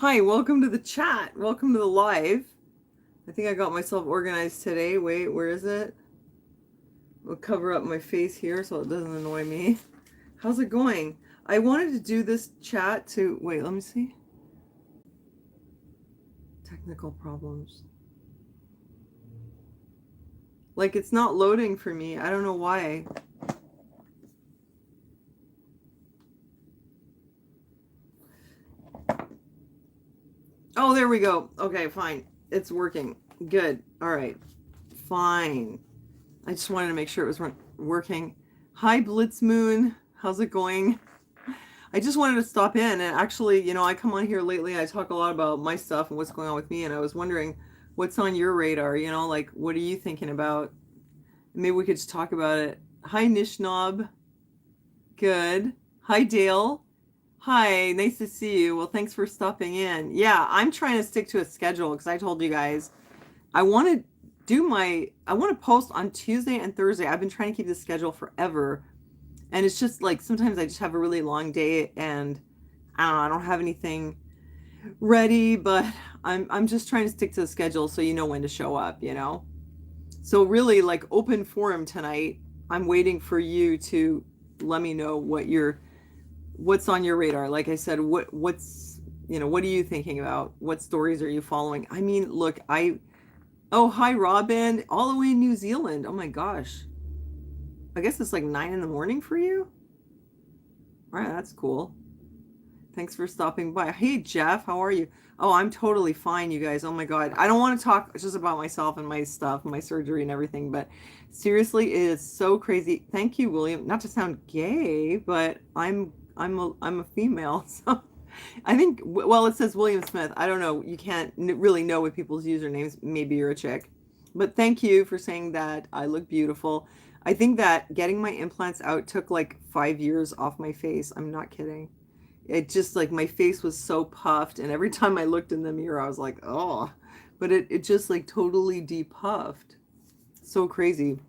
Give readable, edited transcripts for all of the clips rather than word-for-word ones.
Hi, welcome to the chat. Welcome to the live. I think I got myself organized today. Wait, where is it? I'll cover up my face here so it doesn't annoy me. How's it going? I wanted to do this chat to... Wait, let me see. Technical problems. Like, it's not loading for me. I don't know why. Oh, there we go. Okay, fine. It's working. Good. All right. Fine. I just wanted to make sure it was working. Hi, Blitz Moon. How's it going? I just wanted to stop in and actually, I come on here lately. I talk a lot about my stuff and what's going on with me. And I was wondering what's on your radar, like what are you thinking about? Maybe we could just talk about it. Hi, Nishnob. Good. Hi, Dale. Hi, nice to see you. Well, thanks for stopping in. Yeah, I'm trying to stick to a schedule because I told you guys I want to post on Tuesday and Thursday. I've been trying to keep this schedule forever. And it's just like sometimes I just have a really long day and I don't have anything ready, but I'm just trying to stick to the schedule so you know when to show up, So really like open forum tonight. I'm waiting for you to let me know what's on your radar. Like I said, what are you thinking about? What stories are you following? I mean, look, oh, hi Robin, all the way in New Zealand. Oh my gosh. I guess it's like 9 in the morning for you. All right, that's cool. Thanks for stopping by. Hey, Jeff, how are you? Oh, I'm totally fine, you guys. Oh my God. I don't want to talk just about myself and my stuff, my surgery and everything, but seriously, it is so crazy. Thank you, William. Not to sound gay, but I'm a female. So I think, well, it says William Smith. I don't know. You can't really know with people's usernames. Maybe you're a chick. But thank you for saying that I look beautiful. I think that getting my implants out took like 5 years off my face. I'm not kidding. It just like my face was so puffed, and every time I looked in the mirror, I was like, oh, but it just like totally depuffed. So crazy.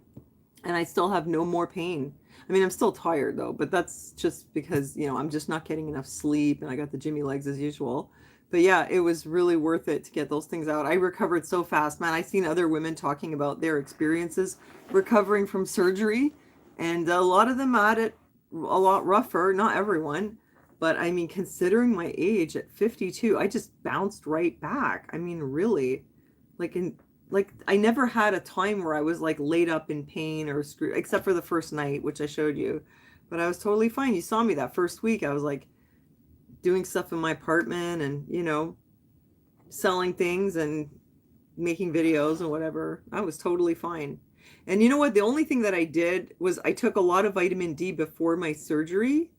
And I still have no more pain. I mean, I'm still tired though, but that's just because, I'm just not getting enough sleep and I got the Jimmy legs as usual. But yeah, it was really worth it to get those things out. I recovered so fast, man. I've seen other women talking about their experiences recovering from surgery, and a lot of them had it a lot rougher. Not everyone, but I mean, considering my age at 52, I just bounced right back. I mean, really, like I never had a time where I was like laid up in pain or screwed, except for the first night, which I showed you. But I was totally fine. You saw me that first week. I was like doing stuff in my apartment and, selling things and making videos and whatever. I was totally fine. And you know what? The only thing that I did was I took a lot of vitamin D before my surgery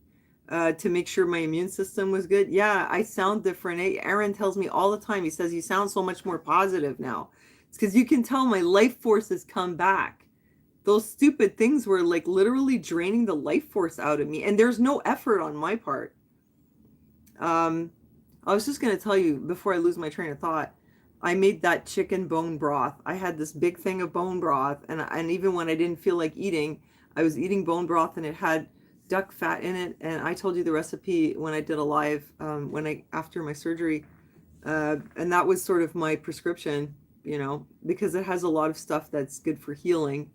to make sure my immune system was good. Yeah, I sound different. Aaron tells me all the time. He says, you sound so much more positive now. It's because you can tell my life force has come back. Those stupid things were like literally draining the life force out of me. And there's no effort on my part. I was just going to tell you before I lose my train of thought, I made that chicken bone broth. I had this big thing of bone broth, and even when I didn't feel like eating, I was eating bone broth, and it had duck fat in it. And I told you the recipe when I did a live after my surgery, and that was sort of my prescription, because it has a lot of stuff that's good for healing,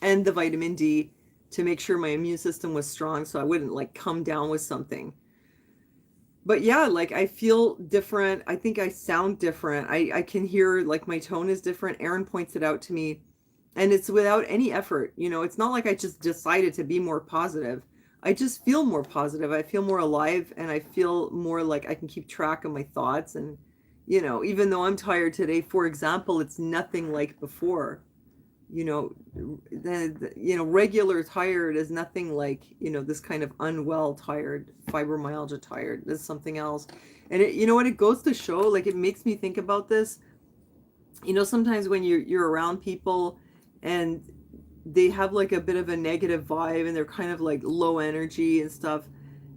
and the vitamin D to make sure my immune system was strong, so I wouldn't like come down with something. But yeah, like I feel different. I think I sound different. I can hear like my tone is different. Aaron points it out to me, and it's without any effort. It's not like I just decided to be more positive. I just feel more positive. I feel more alive, and I feel more like I can keep track of my thoughts. And, even though I'm tired today, for example, it's nothing like before. Regular tired is nothing like, this kind of unwell tired, fibromyalgia tired. This is something else. And you know what, it goes to show, like, it makes me think about this. Sometimes when you're around people and they have like a bit of a negative vibe and they're kind of like low energy and stuff,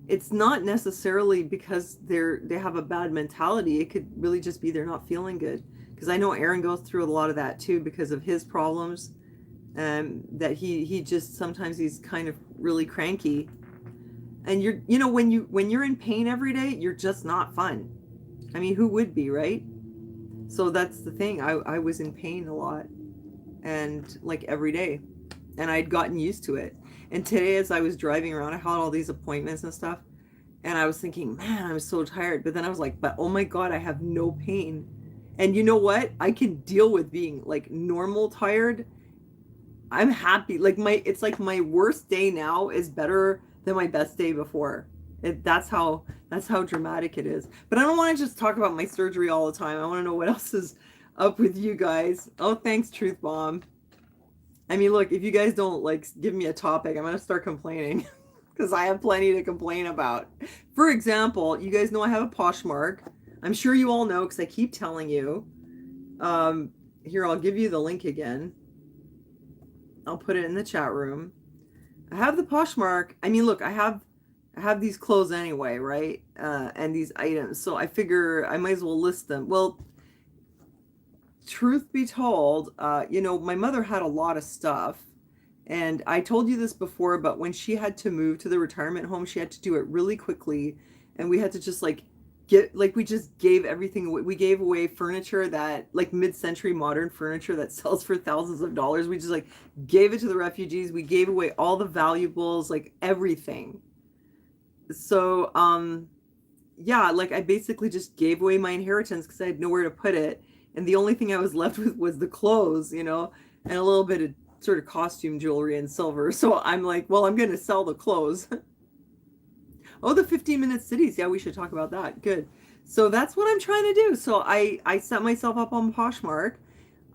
it's not necessarily because they have a bad mentality. It could really just be they're not feeling good. Because I know Aaron goes through a lot of that too because of his problems, that he just sometimes he's kind of really cranky. And when you're in pain every day, you're just not fun. I mean, who would be, right? So that's the thing. I was in pain a lot, and like every day, and I'd gotten used to it. And today, as I was driving around, I had all these appointments and stuff, and I was thinking, man, I'm so tired. But then I was like, but oh my God, I have no pain. And you know what? I can deal with being like normal tired. I'm happy. Like it's like my worst day now is better than my best day before. That's how dramatic it is. But I don't want to just talk about my surgery all the time. I want to know what else is up with you guys. Oh, thanks, Truth Bomb. I mean, look, if you guys don't like give me a topic, I'm gonna start complaining because I have plenty to complain about. For example, you guys know I have a Poshmark. I'm sure you all know because I keep telling you. Here, I'll give you the link again. I'll put it in the chat room. I have the Poshmark. I mean, look, I have these clothes anyway, right? And these items. So I figure I might as well list them. Well, truth be told, my mother had a lot of stuff. And I told you this before, but when she had to move to the retirement home, she had to do it really quickly. And we had to just we just gave everything away. We gave away furniture that like mid-century modern furniture that sells for thousands of dollars. We just like gave it to the refugees. We gave away all the valuables, like everything. So yeah, like I basically just gave away my inheritance because I had nowhere to put it, and the only thing I was left with was the clothes, and a little bit of sort of costume jewelry and silver. So I'm like, well, I'm gonna sell the clothes. Oh, the 15-minute cities. Yeah, we should talk about that. Good. So that's what I'm trying to do. So I set myself up on Poshmark.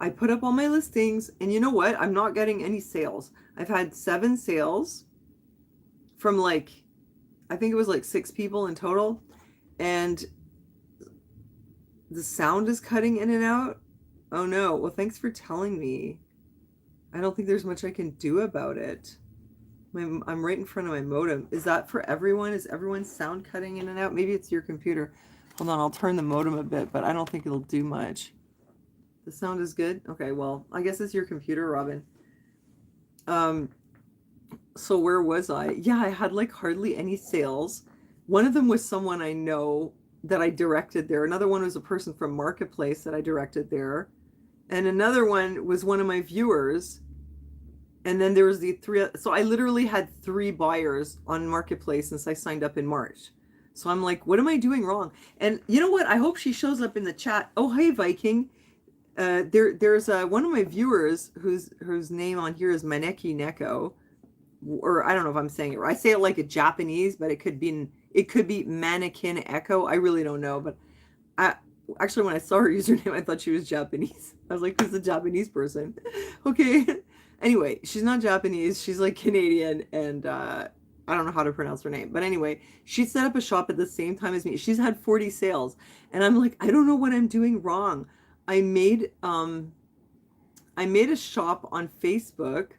I put up all my listings, and you know what? I'm not getting any sales. I've had 7 sales from I think it was 6 people in total. And the sound is cutting in and out. Oh no. Well, thanks for telling me. I don't think there's much I can do about it. I'm right in front of my modem. Is that for everyone? Is everyone's sound cutting in and out? Maybe it's your computer. Hold on, I'll turn the modem a bit, but I don't think it'll do much. The sound is good? Okay, well, I guess it's your computer, Robin. So where was I? Yeah, I had hardly any sales. One of them was someone I know that I directed there. Another one was a person from Marketplace that I directed there. And another one was one of my viewers. And then there was the 3. So I literally had 3 buyers on Marketplace since I signed up in March. So I'm like, what am I doing wrong? And you know what? I hope she shows up in the chat. Oh, hey, Viking. There's one of my viewers whose name on here is Maneki Neko. Or I don't know if I'm saying it right. I say it like a Japanese, but it could be Mannequin Echo. I really don't know. But actually, when I saw her username, I thought she was Japanese. I was like, who's a Japanese person? Okay. Anyway, she's not Japanese. She's Canadian, and I don't know how to pronounce her name. But anyway, she set up a shop at the same time as me. She's had 40 sales, and I'm like, I don't know what I'm doing wrong. I made a shop on Facebook,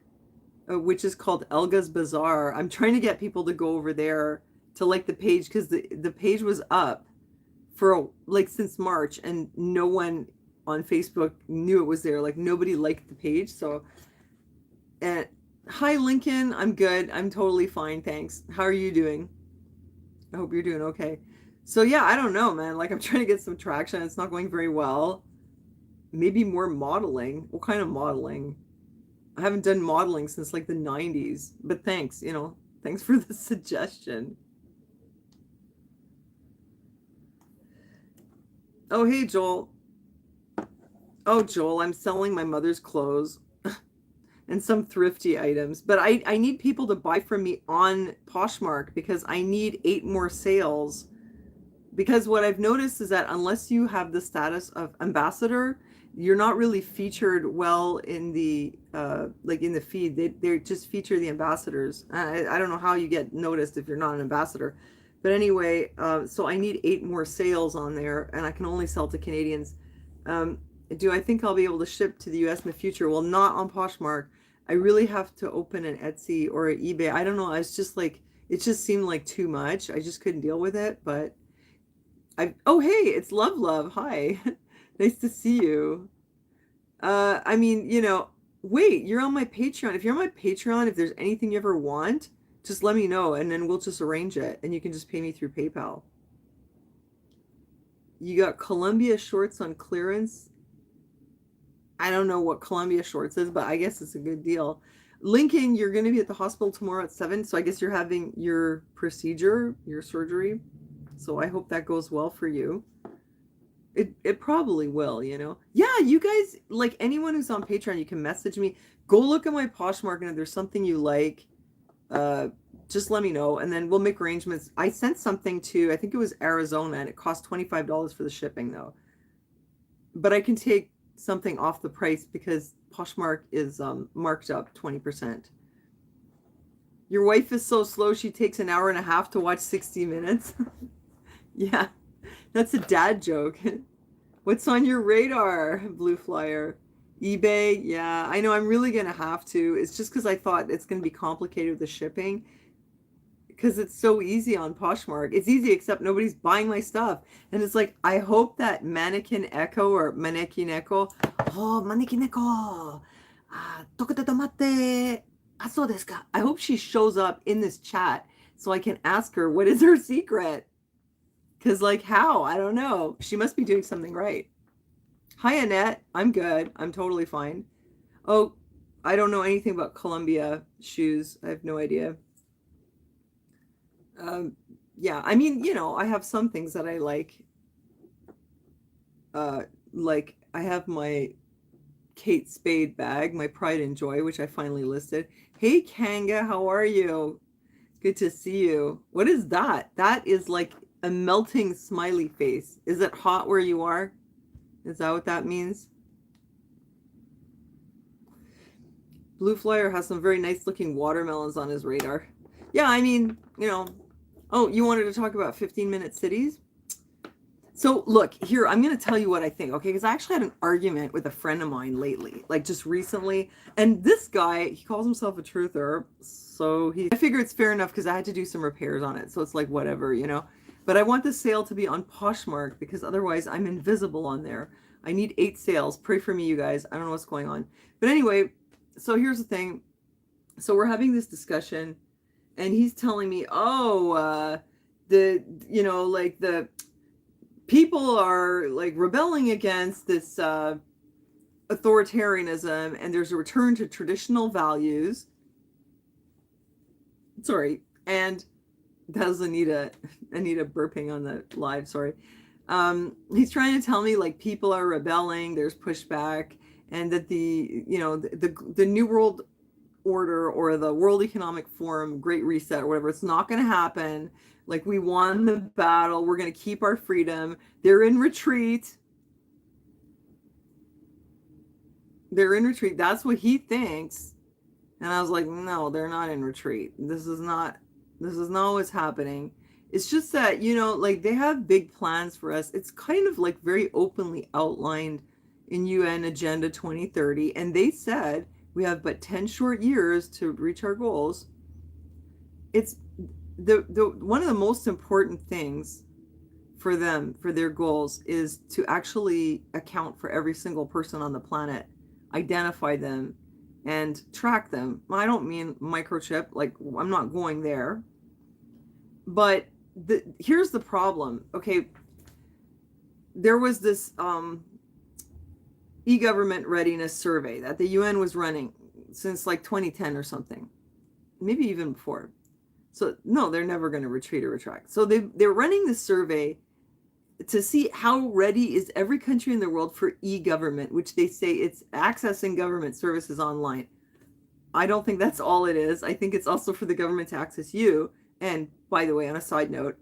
which is called Elga's Bazaar. I'm trying to get people to go over there to the page because the page was up for since March, and no one on Facebook knew it was there. Nobody liked the page, so. And hi, Lincoln. I'm good. I'm totally fine. Thanks. How are you doing? I hope you're doing okay. So yeah, I don't know, man. I'm trying to get some traction. It's not going very well. Maybe more modeling. What kind of modeling? I haven't done modeling since the 90s. But thanks, thanks for the suggestion. Oh, hey, Joel. Oh, Joel, I'm selling my mother's clothes. And some thrifty items, but I need people to buy from me on Poshmark because I need 8 more sales. Because what I've noticed is that unless you have the status of ambassador, you're not really featured well in the in the feed. They just feature the ambassadors. I don't know how you get noticed if you're not an ambassador, but anyway, so I need 8 more sales on there, and I can only sell to Canadians. Do I think I'll be able to ship to the US in the future? Well, not on Poshmark. I really have to open an Etsy or an eBay. I don't know. It's just it just seemed too much. I just couldn't deal with it. But oh, hey, it's Love. Hi. Nice to see you. I mean, wait, you're on my Patreon. If you're on my Patreon, if there's anything you ever want, just let me know and then we'll just arrange it and you can just pay me through PayPal. You got Columbia shorts on clearance. I don't know what Columbia shorts is, but I guess it's a good deal. Lincoln, you're going to be at the hospital tomorrow at 7, so I guess you're having your procedure, your surgery. So I hope that goes well for you. It probably will, you know. Yeah, you guys, like anyone who's on Patreon, you can message me. Go look at my Poshmark, and if there's something you like, just let me know, and then we'll make arrangements. I sent something to, I think it was Arizona, and it cost $25 for the shipping though. But I can take something off the price because Poshmark is marked up 20%. Your wife is so slow, she takes an hour and a half to watch 60 minutes. Yeah, that's a dad joke. What's on your radar, Blue Flyer? eBay? Yeah, I know I'm really going to have to. It's just because I thought it's going to be complicated with the shipping. Because it's so easy on Poshmark. It's easy except nobody's buying my stuff. And it's like, I hope that Mannequin Echo or Mannequin Echo. Oh, Mannequin Echo. Tokototomate. So desu ka? I hope she shows up in this chat so I can ask her what is her secret. Because, like, how? I don't know. She must be doing something right. Hi, Annette. I'm good. I'm totally fine. Oh, I don't know anything about Columbia shoes. I have no idea. Yeah, I mean, you know, I have some things that I like. Like, I have my Kate Spade bag, my Pride and Joy, which I finally listed. Hey, Kanga, how are you? Good to see you. What is that? That is like a melting smiley face. Is it hot where you are? Is that what that means? Blue Flyer has some very nice looking watermelons on his radar. Yeah, I mean, you know. Oh, you wanted to talk about 15-minute cities? So look, here, I'm going to tell you what I think, okay? Because I actually had an argument with a friend of mine lately, like just recently. And this guy, he calls himself a truther. So I figure it's fair enough because I had to do some repairs on it. So it's like, whatever, you know. But I want the sale to be on Poshmark because otherwise I'm invisible on there. I need 8 sales. Pray for me, you guys. I don't know what's going on. But anyway, so here's the thing. So we're having this discussion and he's telling me, oh, you know, like the people are like rebelling against this authoritarianism and there's a return to traditional values. Sorry. And that was Anita burping on the live. Sorry. He's trying to tell me like people are rebelling, there's pushback, and that the, you know, the New World Order or the World Economic Forum, Great Reset or whatever, it's not going to happen. Like, we won the battle. We're going to keep our freedom. They're in retreat. They're in retreat. That's what he thinks. And I was like, no, they're not in retreat. This is not what's happening. It's just that, you know, like they have big plans for us. It's kind of like very openly outlined in UN Agenda 2030. And they said we have but 10 short years to reach our goals. It's the one of the most important things for them, for their goals, is to actually account for every single person on the planet, identify them, and track them. I don't mean microchip, like I'm not going there. But here's the problem. Okay, there was this e-government readiness survey that the UN was running since like 2010 or something, maybe even before. So no, they're never going to retreat or retract. So they're running this survey to see how ready is every country in the world for e-government, which they say it's accessing government services online. I don't think that's all it is. I think it's also for the government to access you. And by the way, on a side note,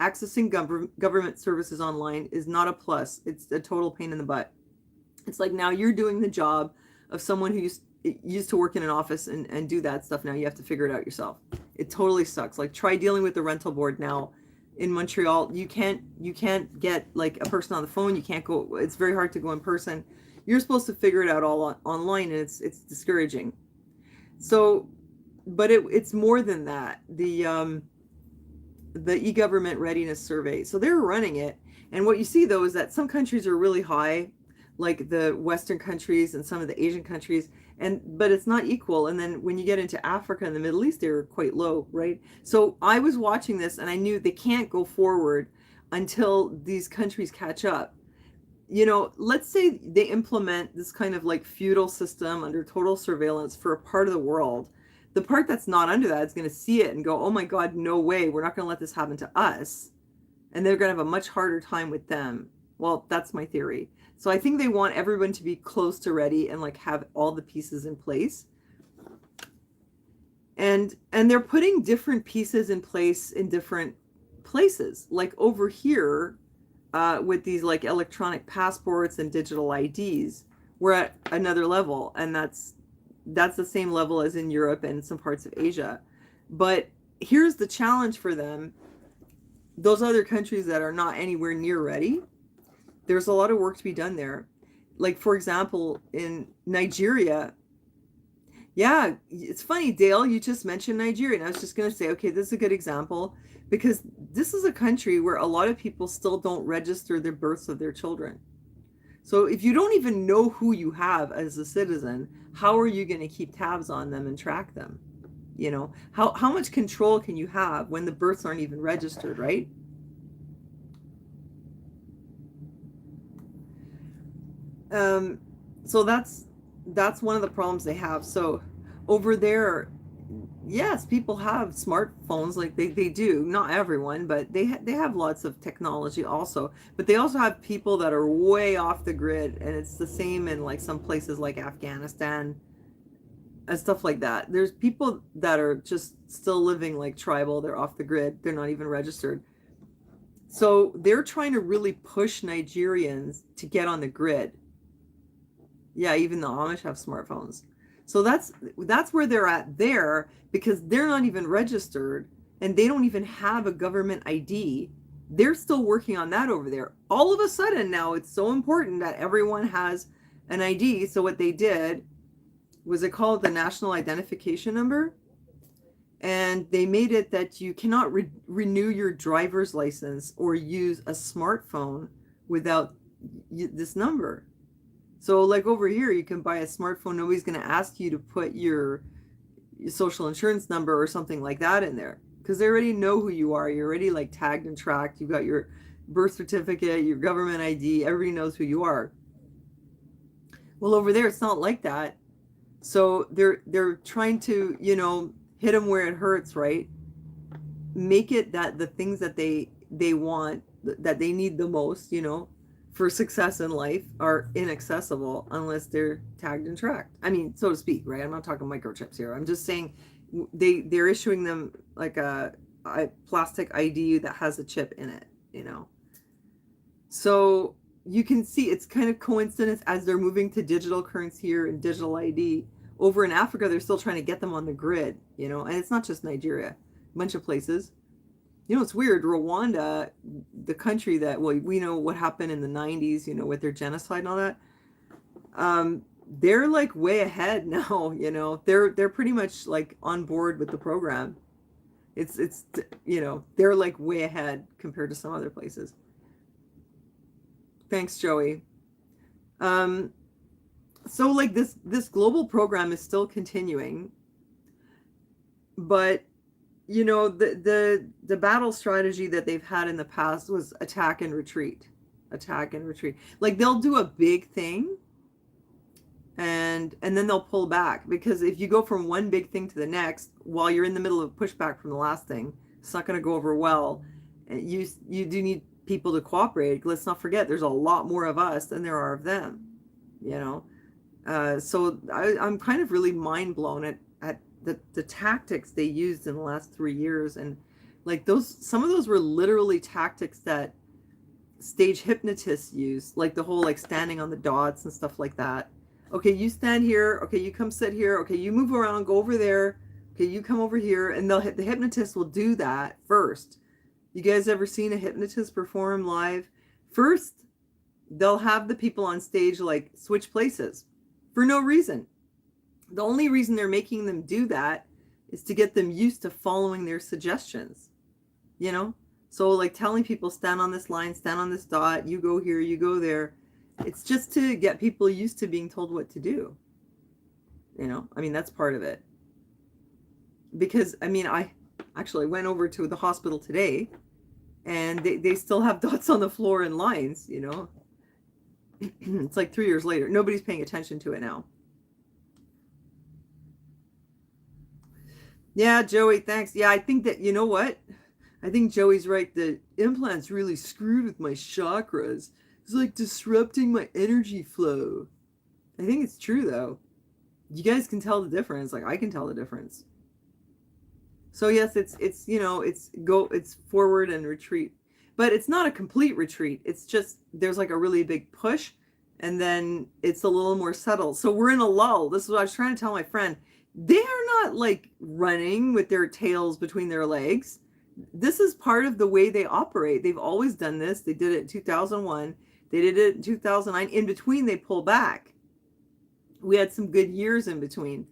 accessing government services online is not a plus. It's a total pain in the butt. It's like now you're doing the job of someone who used to work in an office and do that stuff. Now you have to figure it out yourself. It totally sucks. Like, try dealing with the rental board now in Montreal. You can't get like a person on the phone. You can't go. It's very hard to go in person. You're supposed to figure it out all online, and it's discouraging. So, but it's more than that. The e-government readiness survey. So they're running it, and what you see though is that some countries are really high, like the Western countries and some of the Asian countries, but it's not equal. And then when you get into Africa and the Middle East, they're quite low, right? So I was watching this and I knew they can't go forward until these countries catch up. Let's say they implement this kind of like feudal system under total surveillance for a part of the world. The part that's not under that is going to see it and go, oh my God, no way, we're not going to let this happen to us. And they're going to have a much harder time with them. Well, that's my theory. So I think they want everyone to be close to ready and like have all the pieces in place. And they're putting different pieces in place in different places. Like over here, with these like electronic passports and digital IDs, we're at another level, and that's the same level as in Europe and some parts of Asia. But here's the challenge for them. Those other countries that are not anywhere near ready, there's a lot of work to be done there. Like, for example, in Nigeria, yeah, it's funny, Dale, you just mentioned Nigeria, and I was just going to say, okay, this is a good example, because this is a country where a lot of people still don't register the births of their children. So if you don't even know who you have as a citizen, how are you going to keep tabs on them and track them? How much control can you have when the births aren't even registered, right? So that's one of the problems they have. So over there, yes, people have smartphones, like they do. Not everyone, but they have lots of technology also. But they also have people that are way off the grid, and it's the same in like some places like Afghanistan and stuff like that. There's people that are just still living like tribal. They're off the grid. They're not even registered. So they're trying to really push Nigerians to get on the grid. Yeah, even the Amish have smartphones. So that's where they're at there, because they're not even registered and they don't even have a government ID. They're still working on that over there. All of a sudden now it's so important that everyone has an ID. So what they did was, it called the National Identification Number. And they made it that you cannot renew your driver's license or use a smartphone without this number. So like over here, you can buy a smartphone. Nobody's going to ask you to put your social insurance number or something like that in there, because they already know who you are. You're already like tagged and tracked. You've got your birth certificate, your government ID. Everybody knows who you are. Well, over there, it's not like that. So they're trying to, hit them where it hurts, right? Make it that the things that they want, that they need the most, for success in life, are inaccessible unless they're tagged and tracked. I mean, so to speak, right? I'm not talking microchips here. I'm just saying they're issuing them like a plastic ID that has a chip in it, So you can see it's kind of coincidence as they're moving to digital currency here and digital ID. Over in Africa, they're still trying to get them on the grid, and it's not just Nigeria, a bunch of places. It's weird. Rwanda, the country that, well, we know what happened in the 90s, with their genocide and all that. They're like way ahead now, they're pretty much like on board with the program. It's they're like way ahead compared to some other places. Thanks, Joey. So like this global program is still continuing, but the battle strategy that they've had in the past was attack and retreat. Like they'll do a big thing and then they'll pull back, because if you go from one big thing to the next while you're in the middle of pushback from the last thing, it's not going to go over well. You do need people to cooperate. Let's not forget, there's a lot more of us than there are of them, so I'm kind of really mind blown at the tactics they used in the last 3 years. And like some of those were literally tactics that stage hypnotists use, like the whole like standing on the dots and stuff like that. Okay, you stand here. Okay, you come sit here. Okay, you move around, go over there. Okay, you come over here. And the hypnotist will do that first. You guys ever seen a hypnotist perform live? First, they'll have the people on stage like switch places for no reason. The only reason they're making them do that is to get them used to following their suggestions, So like telling people, stand on this line, stand on this dot, you go here, you go there. It's just to get people used to being told what to do. I mean, that's part of it. Because, I mean, I actually went over to the hospital today and they still have dots on the floor and lines, you know. It's like 3 years later. Nobody's paying attention to it now. Yeah, Joey, thanks. Yeah, I think that, you know what? I think Joey's right. The implant's really screwed with my chakras. It's like disrupting my energy flow. I think it's true, though. You guys can tell the difference. Like, I can tell the difference. So yes, it's you know, it's forward and retreat. But it's not a complete retreat. It's just there's like a really big push, and then it's a little more subtle. So we're in a lull. This is what I was trying to tell my friend. They are not like running with their tails between their legs. This is part of the way they operate. They've always done this. They did it in 2001. They did it in 2009. In between, they pull back. We had some good years in between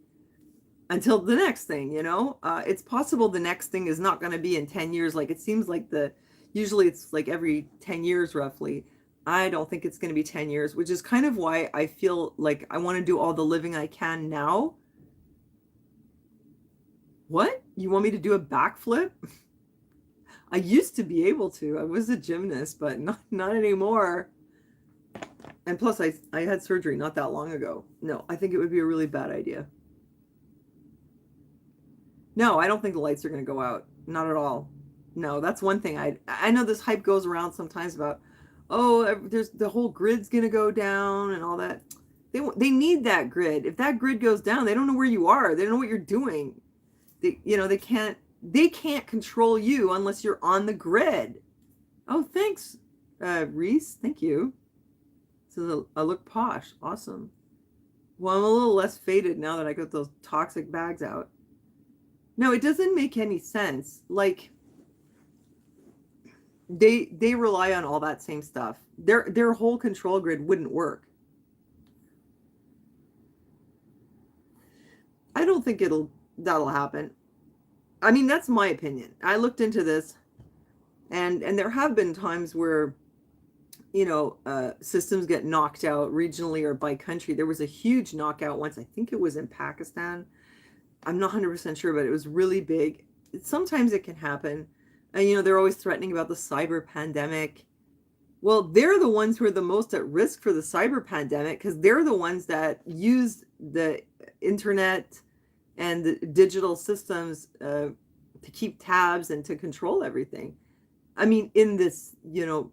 until the next thing, you know. It's possible the next thing is not going to be in 10 years. Like it seems like usually it's like every 10 years roughly. I don't think it's going to be 10 years, which is kind of why I feel like I want to do all the living I can now. What? You want me to do a backflip? I used to be able to. I was a gymnast, but not anymore. And plus, I had surgery not that long ago. No, I think it would be a really bad idea. No, I don't think the lights are going to go out. Not at all. No, that's one thing. I know this hype goes around sometimes about, oh, there's the whole grid's going to go down and all that. They need that grid. If that grid goes down, they don't know where you are. They don't know what you're doing. They can't control you unless you're on the grid. Oh, thanks, Reese. Thank you. So I look posh. Awesome. Well, I'm a little less faded now that I got those toxic bags out. No, it doesn't make any sense. Like they rely on all that same stuff. Their whole control grid wouldn't work. I don't think that'll happen. I mean, that's my opinion. I looked into this, and there have been times where, you know, systems get knocked out regionally or by country. There was a huge knockout once. I think it was in Pakistan. I'm not 100% sure, but it was really big. Sometimes it can happen. And, you know, they're always threatening about the cyber pandemic. Well, they're the ones who are the most at risk for the cyber pandemic because they're the ones that use the internet and the digital systems to keep tabs and to control everything. I mean, in this, you know,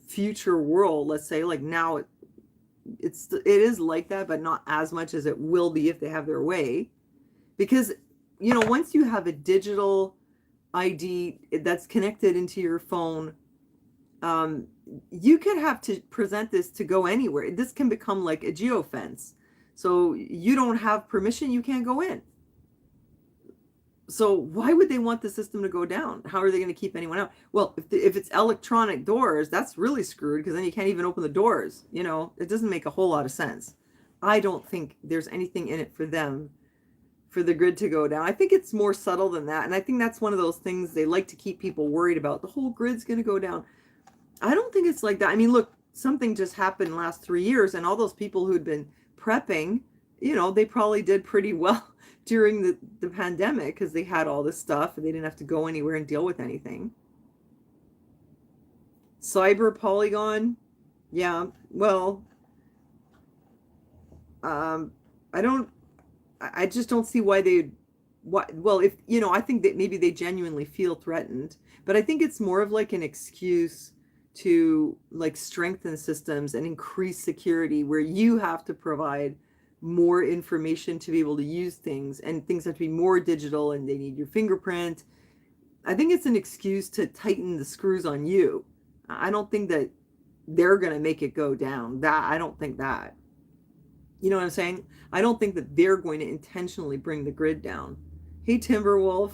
future world, let's say, like now it is like that, but not as much as it will be if they have their way. Because, you know, once you have a digital ID that's connected into your phone, you could have to present this to go anywhere. This can become like a geofence. So you don't have permission, you can't go in. So why would they want the system to go down? How are they going to keep anyone out? Well, if it's electronic doors, that's really screwed because then you can't even open the doors. You know, it doesn't make a whole lot of sense. I don't think there's anything in it for them, for the grid to go down. I think it's more subtle than that. And I think that's one of those things they like to keep people worried about. The whole grid's going to go down. I don't think it's like that. I mean, look, something just happened last 3 years and all those people who'd been prepping, you know, they probably did pretty well during the pandemic because they had all this stuff and they didn't have to go anywhere and deal with anything. Cyber Polygon, yeah, well, I just don't see why well, if, you know, I think that maybe they genuinely feel threatened, but I think it's more of like an excuse to like strengthen systems and increase security where you have to provide more information to be able to use things, and things have to be more digital and they need your fingerprint. I think it's an excuse to tighten the screws on you. I don't think that they're going to make it go down. I don't think that. You know what I'm saying? I don't think that they're going to intentionally bring the grid down. Hey, Timberwolf.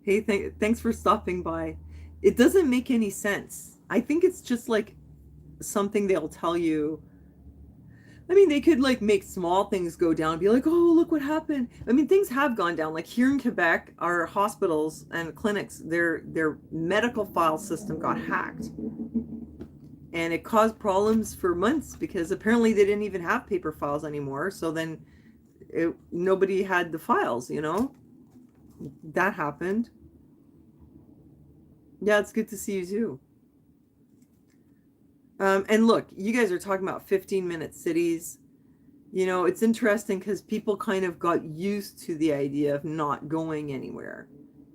Hey, thanks for stopping by. It doesn't make any sense. I think it's just like something they'll tell you. I mean, they could like make small things go down and be like, oh, look what happened. I mean, things have gone down. Like here in Quebec, our hospitals and clinics, their medical file system got hacked. And it caused problems for months because apparently they didn't even have paper files anymore. So then nobody had the files, you know? That happened. Yeah, it's good to see you too. And look, you guys are talking about 15-minute cities. You know, it's interesting because people kind of got used to the idea of not going anywhere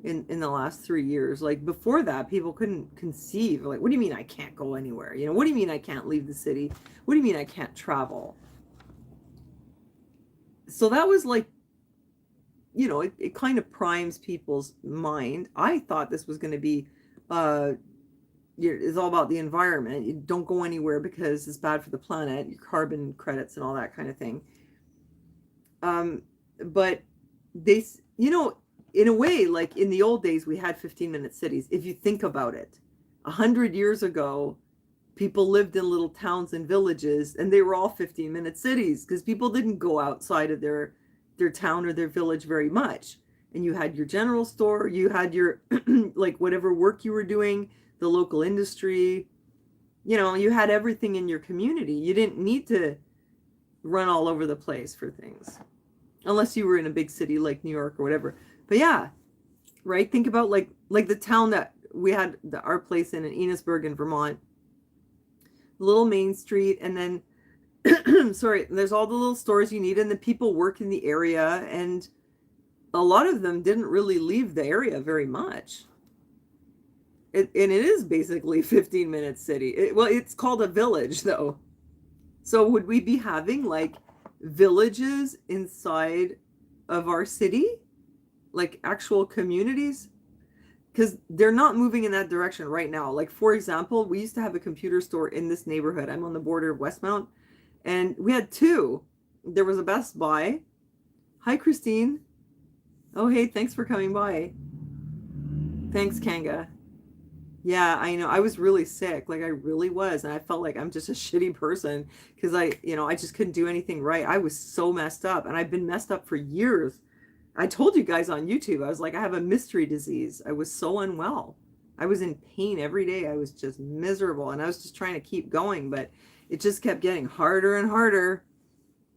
in the last 3 years. Like before that, people couldn't conceive, like, what do you mean I can't go anywhere? You know, what do you mean I can't leave the city? What do you mean I can't travel? So that was like, you know, it kind of primes people's mind. I thought this was going to be, uh, it's all about the environment. You don't go anywhere because it's bad for the planet, your carbon credits and all that kind of thing. Um, but they, you know, in a way, like in the old days, we had 15-minute cities. If you think about it, 100 years ago, people lived in little towns and villages, and they were all 15-minute cities because people didn't go outside of their town or their village very much. And you had your general store, you had your like whatever work you were doing, the local industry, you know, you had everything in your community. You didn't need to run all over the place for things unless you were in a big city like New York or whatever. But yeah, right? Think about like the town that we had our place in Enosburg in Vermont, little main street, and then sorry, there's all the little stores you need, and the people work in the area, and a lot of them didn't really leave the area very much. And it is basically 15-minute city. Well, it's called a village though. So would we be having like villages inside of our city? Like actual communities? Because they're not moving in that direction right now. Like, for example, we used to have a computer store in this neighborhood. I'm on the border of Westmount, and we had two. There was a Best Buy. Hi, Christine. Oh, hey, thanks for coming by. Thanks, Kanga. Yeah, I know. I was really sick. Like, I really was. And I felt like I'm just a shitty person because I just couldn't do anything right. I was so messed up, and I've been messed up for years. I told you guys on YouTube, I was like, I have a mystery disease. I was so unwell. I was in pain every day. I was just miserable, and I was just trying to keep going, but it just kept getting harder and harder.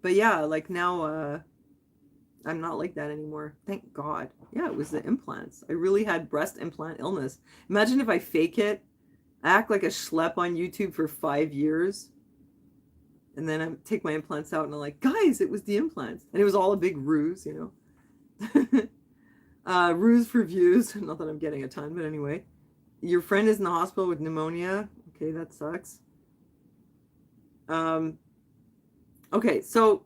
But yeah, like now, I'm not like that anymore. Thank God. Yeah, it was the implants. I really had breast implant illness. Imagine if I fake it, act like a schlep on YouTube for 5 years, and then I take my implants out and I'm like, guys, it was the implants. And it was all a big ruse, you know. Ruse for views. Not that I'm getting a ton, but anyway. Your friend is in the hospital with pneumonia. Okay, that sucks. Okay, so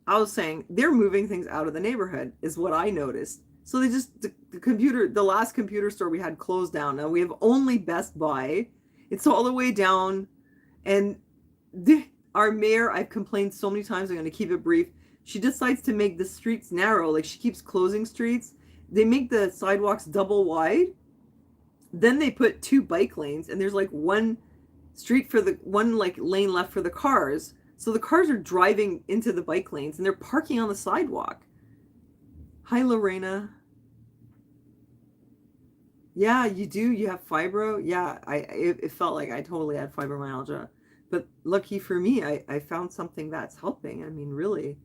I was saying they're moving things out of the neighborhood is what I noticed. So they just the last computer store we had closed down. Now we have only Best Buy. It's all the way down, and our mayor, I've complained so many times, I'm going to keep it brief. She decides to make the streets narrow. Like, she keeps closing streets. They make the sidewalks double wide. Then they put 2 bike lanes, and there's like one like lane left for the cars. So the cars are driving into the bike lanes, and they're parking on the sidewalk. Hi, Lorena. Yeah, you do. You have fibro. Yeah, it felt like I totally had fibromyalgia. But lucky for me, I found something that's helping. I mean, really.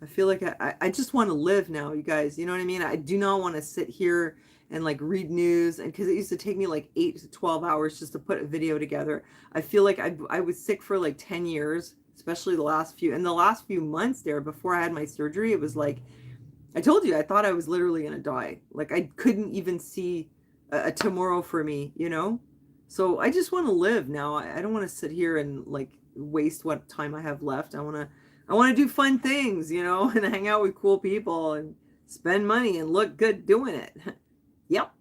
I feel like I just want to live now, you guys. You know what I mean? I do not want to sit here and like read news, and because it used to take me like 8 to 12 hours just to put a video together. I feel like I was sick for like 10 years, especially the last few months there before I had my surgery. It was like, I told you, I thought I was literally going to die. Like, I couldn't even see a tomorrow for me, you know? So I just want to live now. I don't want to sit here and like waste what time I have left. I want to do fun things, you know, and hang out with cool people and spend money and look good doing it. Yep.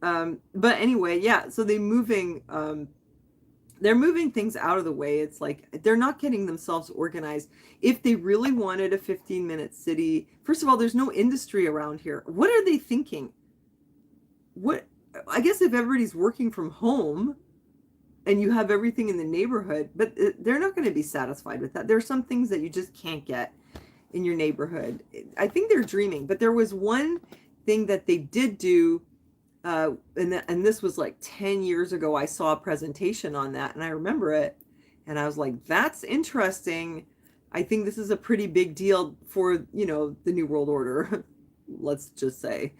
But anyway, yeah, so they're moving things out of the way. It's like they're not getting themselves organized. If they really wanted a 15-minute city, first of all, there's no industry around here. What are they thinking? I guess if everybody's working from home and you have everything in the neighborhood, but they're not going to be satisfied with that. There are some things that you just can't get in your neighborhood. I think they're dreaming, but there was one thing that they did do, and this was like 10 years ago. I saw a presentation on that, and I remember it, and I was like, that's interesting. I think this is a pretty big deal for, you know, the New World Order, let's just say.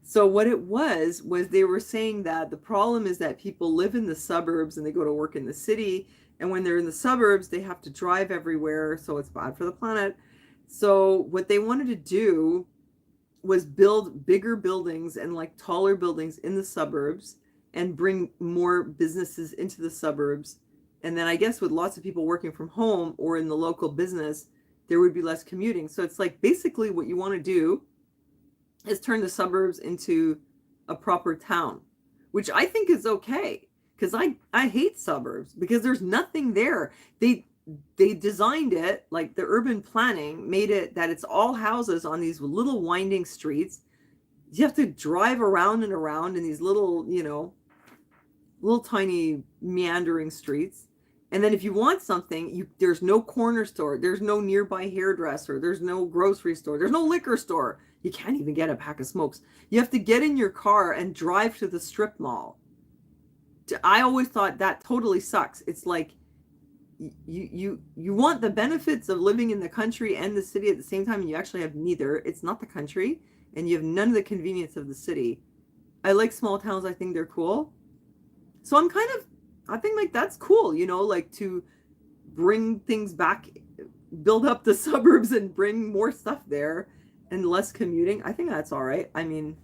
So what it was they were saying that the problem is that people live in the suburbs and they go to work in the city, and when they're in the suburbs they have to drive everywhere, so it's bad for the planet. So what they wanted to do was build bigger buildings and like taller buildings in the suburbs and bring more businesses into the suburbs. And then I guess with lots of people working from home or in the local business, there would be less commuting. So it's like basically what you want to do is turn the suburbs into a proper town, which I think is okay. Because I hate suburbs because there's nothing there. They designed it, like the urban planning made it that it's all houses on these little winding streets. You have to drive around and around in these little, little tiny meandering streets. And then if you want something, there's no corner store, there's no nearby hairdresser, there's no grocery store, there's no liquor store. You can't even get a pack of smokes. You have to get in your car and drive to the strip mall. I always thought that totally sucks. It's like you want the benefits of living in the country and the city at the same time, and you actually have neither. It's not the country, and you have none of the convenience of the city. I like small towns. I think they're cool. So I think like that's cool, like to bring things back, build up the suburbs and bring more stuff there and less commuting. I think that's all right. I mean,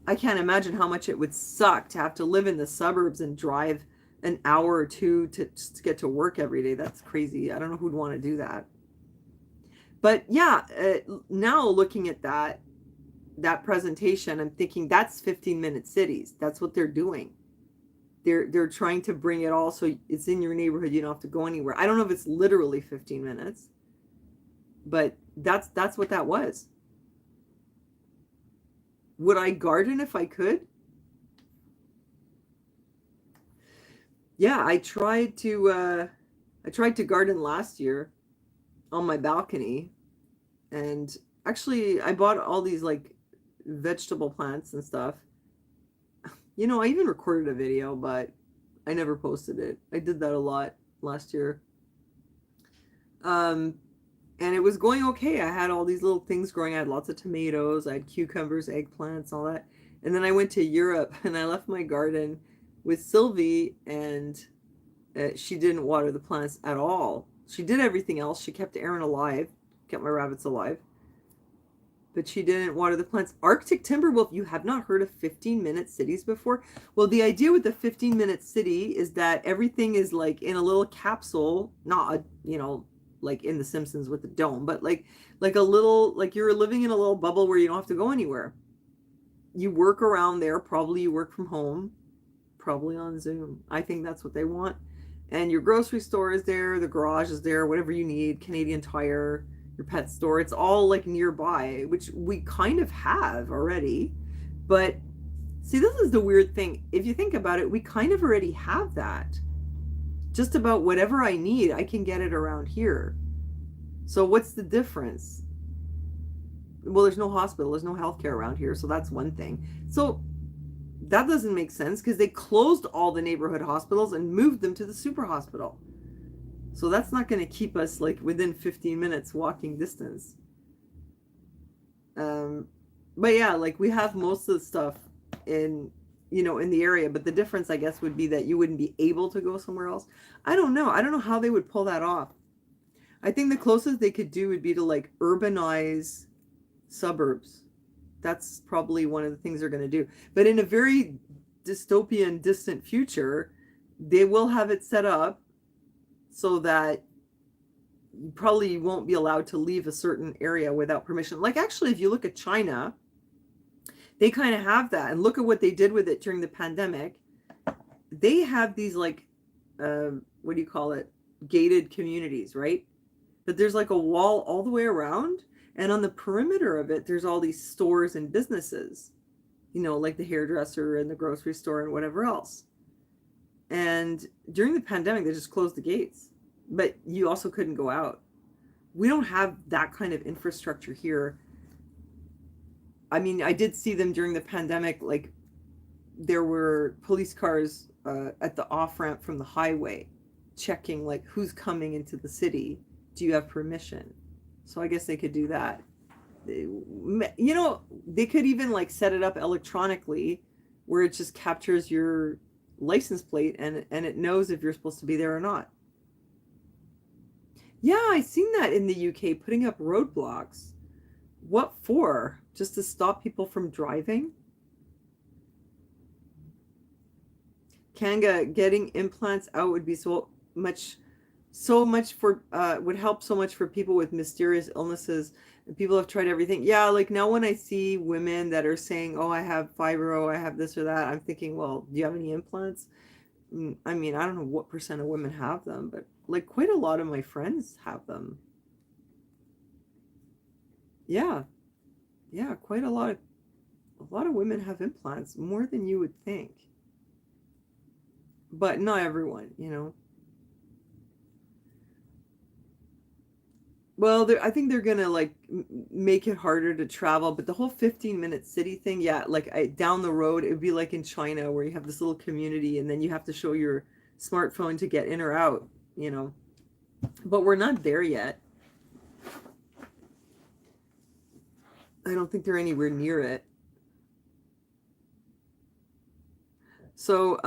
I can't imagine how much it would suck to have to live in the suburbs and drive an hour or two to just get to work every day. That's crazy. I don't know who'd want to do that. But yeah, now looking at that presentation, I'm thinking that's 15-minute cities. That's what they're doing. They're trying to bring it all so it's in your neighborhood. You don't have to go anywhere. I don't know if it's literally 15 minutes, but that's what that was. Would I garden if I could? Yeah, I tried to garden last year on my balcony, and actually I bought all these like vegetable plants and stuff. I even recorded a video, but I never posted it. I did that a lot last year. And it was going okay. I had all these little things growing. I had lots of tomatoes. I had cucumbers, eggplants, all that. And then I went to Europe and I left my garden with Sylvie, and she didn't water the plants at all. She did everything else. She kept Aaron alive, kept my rabbits alive, but she didn't water the plants. Arctic timber wolf, you have not heard of 15-minute cities before? Well, the idea with the 15-minute city is that everything is like in a little capsule, not like in The Simpsons with the dome, but like a little, like you're living in a little bubble where you don't have to go anywhere. You work around there. Probably you work from home, probably on Zoom. I think that's what they want. And your grocery store is there, the garage is there, whatever you need, Canadian Tire, your pet store, it's all like nearby, which we kind of have already. But see, this is the weird thing. If you think about it, we kind of already have that. Just about whatever I need, I can get it around here. So what's the difference? Well, there's no hospital, there's no healthcare around here, so that's one thing. So that doesn't make sense because they closed all the neighborhood hospitals and moved them to the super hospital. So that's not going to keep us like within 15 minutes walking distance. But yeah, like we have most of the stuff in the area, but the difference I guess would be that you wouldn't be able to go somewhere else. I don't know how they would pull that off. I think the closest they could do would be to like urbanize suburbs. That's probably one of the things they're going to do. But in a very dystopian, distant future, they will have it set up so that you probably won't be allowed to leave a certain area without permission. Like actually, if you look at China, they kind of have that. And look at what they did with it during the pandemic. They have these like, what do you call it? Gated communities, right? But there's like a wall all the way around. And on the perimeter of it, there's all these stores and businesses, like the hairdresser and the grocery store and whatever else. And during the pandemic, they just closed the gates, but you also couldn't go out. We don't have that kind of infrastructure here. I mean, I did see them during the pandemic, like there were police cars at the off-ramp from the highway checking like who's coming into the city. Do you have permission? So I guess they could do that. You know, they could even like set it up electronically where it just captures your license plate and it knows if you're supposed to be there or not. Yeah, I seen that in the UK, putting up roadblocks. What for? Just to stop people from driving? Kanga, getting implants out would be so much for would help so much for people with mysterious illnesses. And people have tried everything. Yeah, like now when I see women that are saying, "Oh, I have fibro, I have this or that," I'm thinking, "Well, do you have any implants?" I mean, I don't know what percent of women have them, but like quite a lot of my friends have them. Yeah, yeah, quite a lot of women have implants, more than you would think. But not everyone, you know. Well, I think they're gonna like make it harder to travel, but the whole 15-minute city thing, yeah, like down the road, it would be like in China where you have this little community and then you have to show your smartphone to get in or out, you know. But we're not there yet. I don't think they're anywhere near it. So,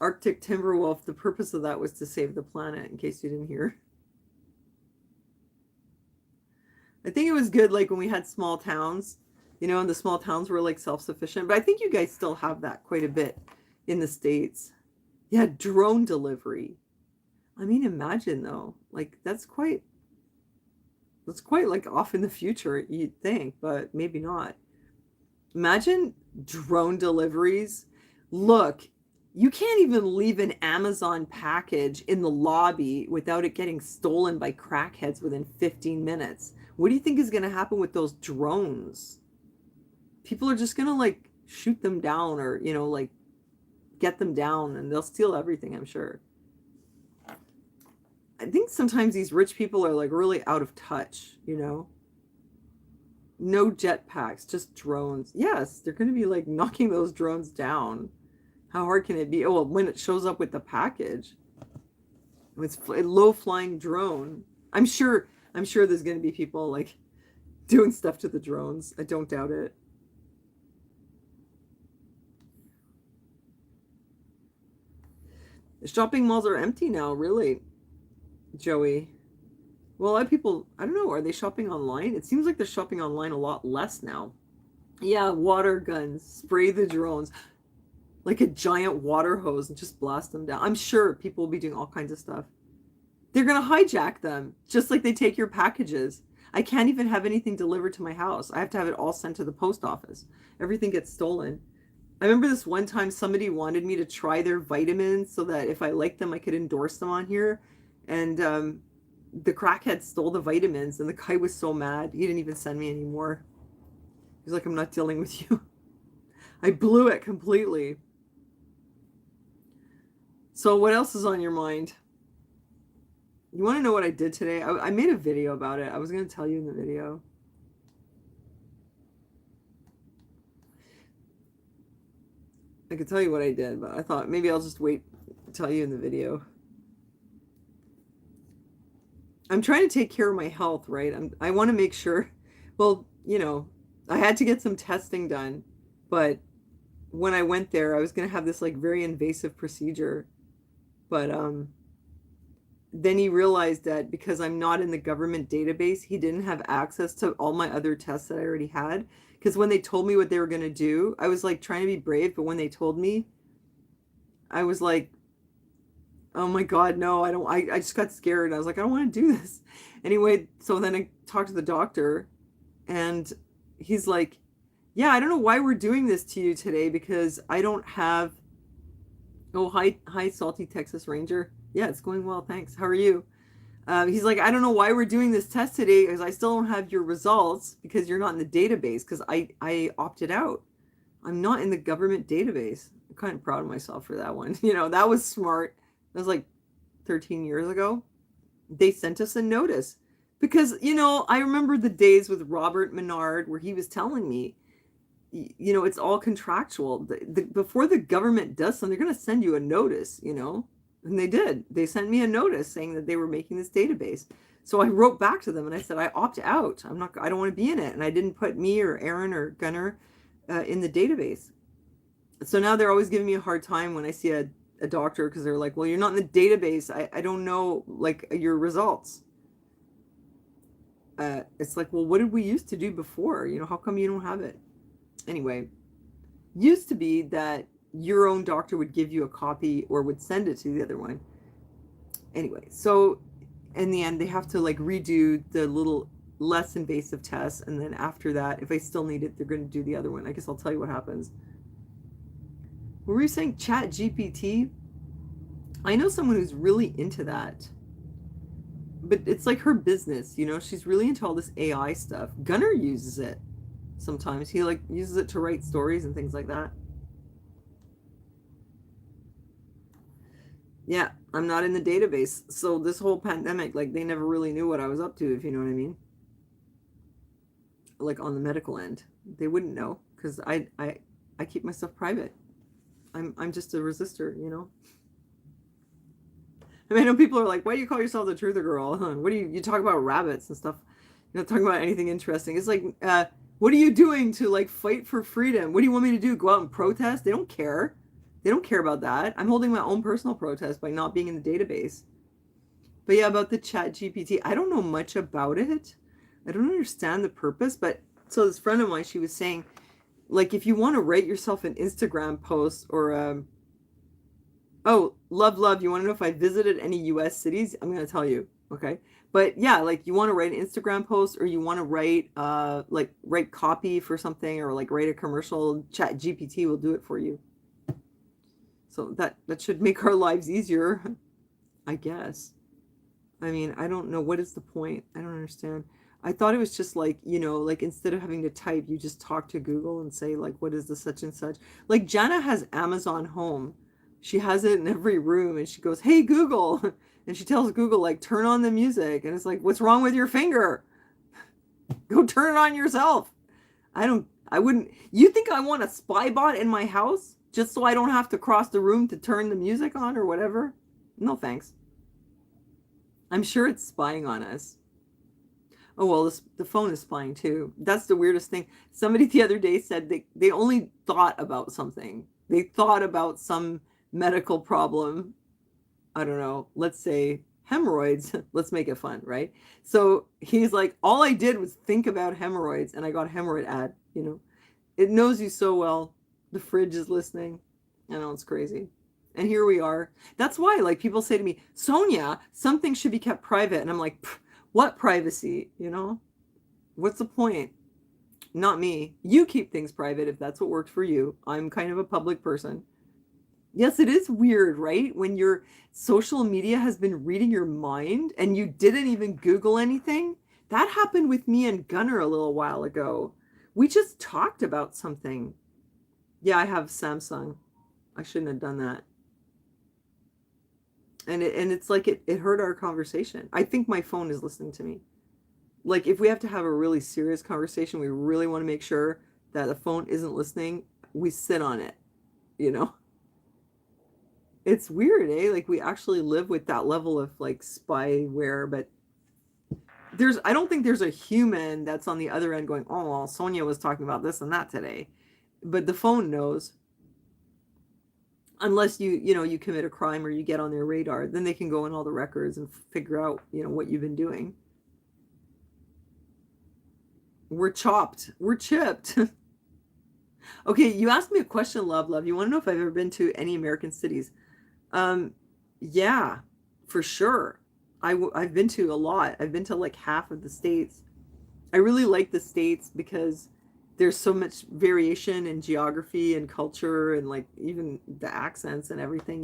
Arctic timber wolf, the purpose of that was to save the planet, in case you didn't hear. I think it was good like when we had small towns, you know, and the small towns were like self-sufficient. But I think you guys still have that quite a bit in the States. Yeah, drone delivery. I mean, imagine though, like that's quite like off in the future, you'd think, but maybe not. Imagine drone deliveries. Look, you can't even leave an Amazon package in the lobby without it getting stolen by crackheads within 15 minutes. What do you think is going to happen with those drones? People are just going to like shoot them down or, you know, like get them down and they'll steal everything, I'm sure. I think sometimes these rich people are like really out of touch, you know? No jetpacks, just drones. Yes, they're going to be like knocking those drones down. How hard can it be? Oh, well, when it shows up with the package, it's a low flying drone. I'm sure there's going to be people like doing stuff to the drones. I don't doubt it. The shopping malls are empty now, really, Joey. Well, a lot of people, I don't know, are they shopping online? It seems like they're shopping online a lot less now. Yeah, water guns, spray the drones like a giant water hose and just blast them down. I'm sure people will be doing all kinds of stuff. They're going to hijack them, just like they take your packages. I can't even have anything delivered to my house. I have to have it all sent to the post office. Everything gets stolen. I remember this one time somebody wanted me to try their vitamins so that if I liked them, I could endorse them on here. And the crackhead stole the vitamins, and the guy was so mad. He didn't even send me anymore. He's like, I'm not dealing with you. I blew it completely. So what else is on your mind? You want to know what I did today? I made a video about it. I was going to tell you in the video. I could tell you what I did, but I thought maybe I'll just wait to tell you in the video. I'm trying to take care of my health, right? I want to make sure, well, you know, I had to get some testing done, but when I went there, I was going to have this like very invasive procedure. But then he realized that because I'm not in the government database, he didn't have access to all my other tests that I already had. Because when they told me what they were going to do, I was like trying to be brave. But when they told me, I was like, oh my God, no, I don't. I just got scared. I was like, I don't want to do this. Anyway, so then I talked to the doctor and he's like, yeah, I don't know why we're doing this to you today because I don't have. Oh, hi, salty Texas Ranger. Yeah, it's going well, thanks. How are you? He's like, I don't know why we're doing this test today because I still don't have your results because you're not in the database because I opted out. I'm not in the government database. I'm kind of proud of myself for that one. You know, that was smart. That was like 13 years ago. They sent us a notice because, you know, I remember the days with Robert Menard where he was telling me, you know, it's all contractual. Before the government does something, they're going to send you a notice, you know. And they did. They sent me a notice saying that they were making this database. So I wrote back to them and I said, I opt out. I don't want to be in it. And I didn't put me or Aaron or Gunnar in the database. So now they're always giving me a hard time when I see a doctor, because they're like, well, you're not in the database. I don't know, like, your results. It's like, well, what did we used to do before? How come you don't have it? Anyway, used to be that your own doctor would give you a copy or would send it to the other one. Anyway, so in the end, they have to like redo the little less invasive tests. And then after that, if I still need it, they're going to do the other one. I guess I'll tell you what happens. Were we saying Chat GPT? I know someone who's really into that. But it's like her business, she's really into all this AI stuff. Gunnar uses it sometimes. He like uses it to write stories and things like that. Yeah, I'm not in the database. So this whole pandemic, like, they never really knew what I was up to, if you know what I mean. Like, on the medical end, they wouldn't know, because I keep my stuff private. I'm just a resistor, I mean, I know people are like, why do you call yourself the truther girl? What do you talk about rabbits and stuff? You're not talking about anything interesting. It's like, what are you doing to like fight for freedom? What do you want me to do? Go out and protest? They don't care. They don't care about that. I'm holding my own personal protest by not being in the database. But yeah, about the Chat GPT, I don't know much about it. I don't understand the purpose. But so this friend of mine, she was saying, like, if you want to write yourself an Instagram post or oh, love, you want to know if I visited any US cities? I'm going to tell you, okay? But yeah, like, you want to write an Instagram post, or you want to write write copy for something, or like write a commercial, Chat GPT will do it for you. So that should make our lives easier, I guess. I mean, I don't know, what is the point? I don't understand. I thought it was just like, like, instead of having to type, you just talk to Google and say, like, what is the such and such? Like, Jana has Amazon Home. She has it in every room, and she goes, hey, Google. And she tells Google, like, turn on the music. And it's like, what's wrong with your finger? Go turn it on yourself. I wouldn't. You think I want a spy bot in my house just so I don't have to cross the room to turn the music on or whatever? No, thanks. I'm sure it's spying on us. Oh, well, the phone is spying too. That's the weirdest thing. Somebody the other day said they only thought about something. They thought about some medical problem. I don't know. Let's say hemorrhoids. Let's make it fun, right? So he's like, all I did was think about hemorrhoids, and I got a hemorrhoid ad. It knows you so well. The fridge is listening. I know, it's crazy. And here we are. That's why, like, people say to me, Sonia, something should be kept private. And I'm like, what privacy? What's the point? Not me. You keep things private if that's what works for you. I'm kind of a public person. Yes, it is weird, right? When your social media has been reading your mind and you didn't even Google anything. That happened with me and Gunnar a little while ago. We just talked about something. Yeah, I have Samsung. I shouldn't have done that. And it's like it hurt our conversation. I think my phone is listening to me. Like, if we have to have a really serious conversation, we really want to make sure that the phone isn't listening, we sit on it, It's weird, eh? Like, we actually live with that level of like spyware, but I don't think there's a human that's on the other end going, oh, well, Sonia was talking about this and that today. But the phone knows. Unless you commit a crime or you get on their radar, then they can go in all the records and figure out, what you've been doing. We're chopped. We're chipped. Okay, you asked me a question, love. You want to know if I've ever been to any American cities? Yeah, for sure. I've been to a lot. I've been to like half of the states. I really like the states because there's so much variation in geography and culture, and like even the accents and everything,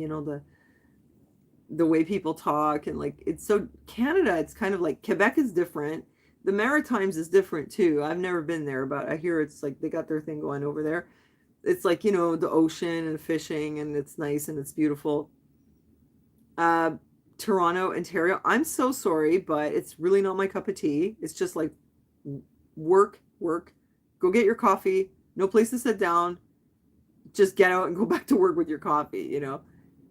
the way people talk, and like, it's so Canada, it's kind of like Quebec is different. The Maritimes is different too. I've never been there, but I hear it's like they got their thing going over there. It's like, the ocean and fishing, and it's nice and it's beautiful. Toronto, Ontario, I'm so sorry, but it's really not my cup of tea. It's just like work, go get your coffee, no place to sit down, just get out and go back to work with your coffee,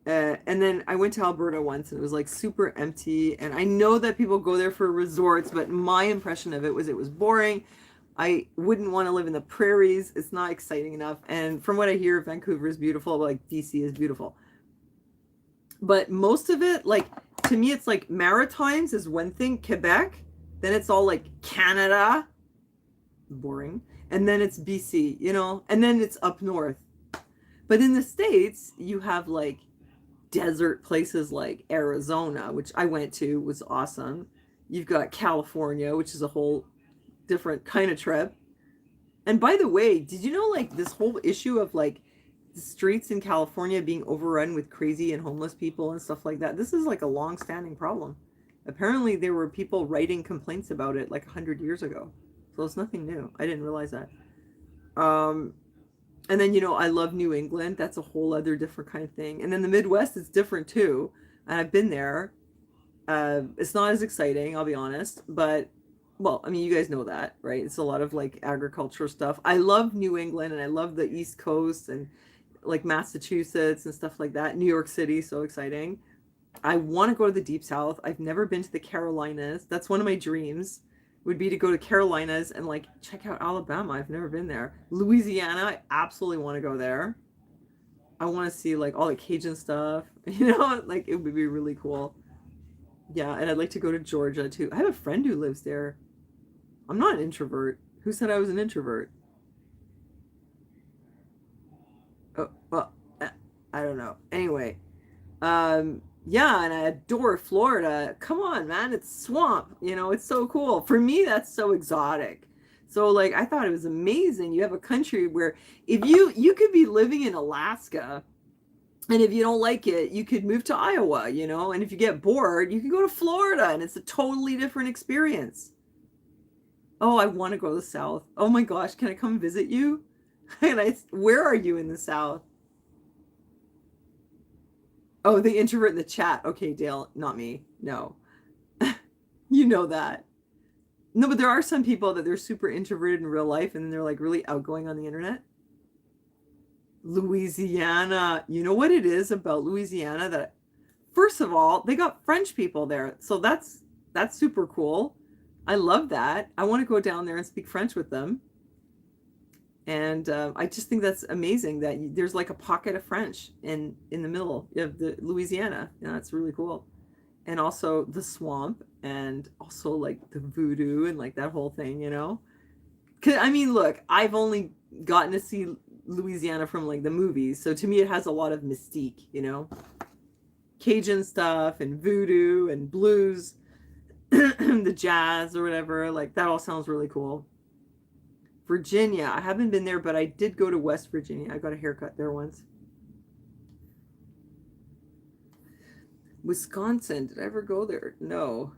And then I went to Alberta once and it was like super empty. And I know that people go there for resorts, but my impression of it was boring. I wouldn't want to live in the prairies. It's not exciting enough. And from what I hear, Vancouver is beautiful, like DC is beautiful. But most of it, like to me, it's like Maritimes is one thing, Quebec, then it's all like Canada, boring. And then it's BC, you know, and then it's up north. But in the States, you have like desert places like Arizona, which I went to, was awesome. You've got California, which is a whole different kind of trip. And by the way, did you know like this whole issue of like the streets in California being overrun with crazy and homeless people and stuff like that? This is like a long-standing problem. Apparently there were people writing complaints about it like 100 years ago. So it's nothing new. I didn't realize that. And then, you know, I love New England. That's a whole other different kind of thing. And then the Midwest is different too. And I've been there. It's not as exciting, I'll be honest. But, well, I mean, you guys know that, right? It's a lot of like agriculture stuff. I love New England and I love the East Coast and like Massachusetts and stuff like that. New York City, so exciting. I want to go to the Deep South. I've never been to the Carolinas. That's one of my dreams, would be to go to Carolinas and like check out Alabama. I've never been there. Louisiana, I absolutely want to go there. I want to see like all the Cajun stuff, you know, like it would be really cool. Yeah, and I'd like to go to Georgia too. I have a friend who lives there. I'm not an introvert. Who said I was an introvert? Oh, well, I don't know. Anyway, yeah, and I adore Florida. Come on, man, it's swamp. You know, it's so cool. For me, that's so exotic. So like I thought it was amazing. You have a country where if you could be living in Alaska and if you don't like it, you could move to Iowa, you know, and if you get bored, you can go to Florida and it's a totally different experience. Oh, I want to go to the South. Oh my gosh, can I come visit you? And where are you in the South? Oh, the introvert in the chat. Okay, Dale, not me. No. You know that. No, but there are some people that they're super introverted in real life and then they're like really outgoing on the internet. Louisiana. You know what it is about Louisiana that first of all, they got French people there. So that's super cool. I love that. I want to go down there and speak French with them. And I just think that's amazing that there's like a pocket of French in the middle of the Louisiana. You know, that's really cool. And also the swamp and also like the voodoo and like that whole thing, you know? 'Cause, I mean, look, I've only gotten to see Louisiana from like the movies. So to me, it has a lot of mystique, you know? Cajun stuff and voodoo and blues, the jazz or whatever. Like that all sounds really cool. Virginia. I haven't been there, but I did go to West Virginia. I got a haircut there once. Wisconsin. Did I ever go there? No.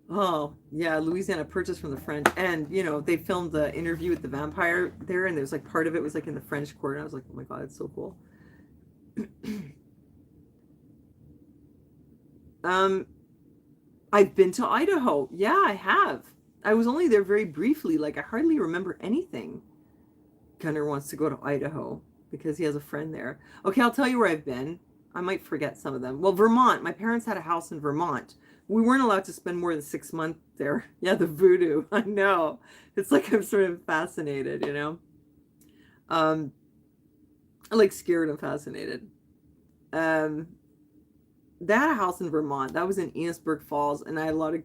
Oh, yeah. Louisiana purchased from the French. And, you know, they filmed the interview with the vampire there. And there's like part of it was like in the French court. And I was like, oh my God, it's so cool. I've been to Idaho. Yeah, I have. I was only there very briefly. Like, I hardly remember anything. Gunnar wants to go to Idaho because he has a friend there. Okay, I'll tell you where I've been. I might forget some of them. Well, Vermont. My parents had a house in Vermont. We weren't allowed to spend more than 6 months there. Yeah, the voodoo. I know. It's like I'm sort of fascinated, you know? Like scared and fascinated. They had a house in Vermont. That was in Enosburg Falls. And I had a lot of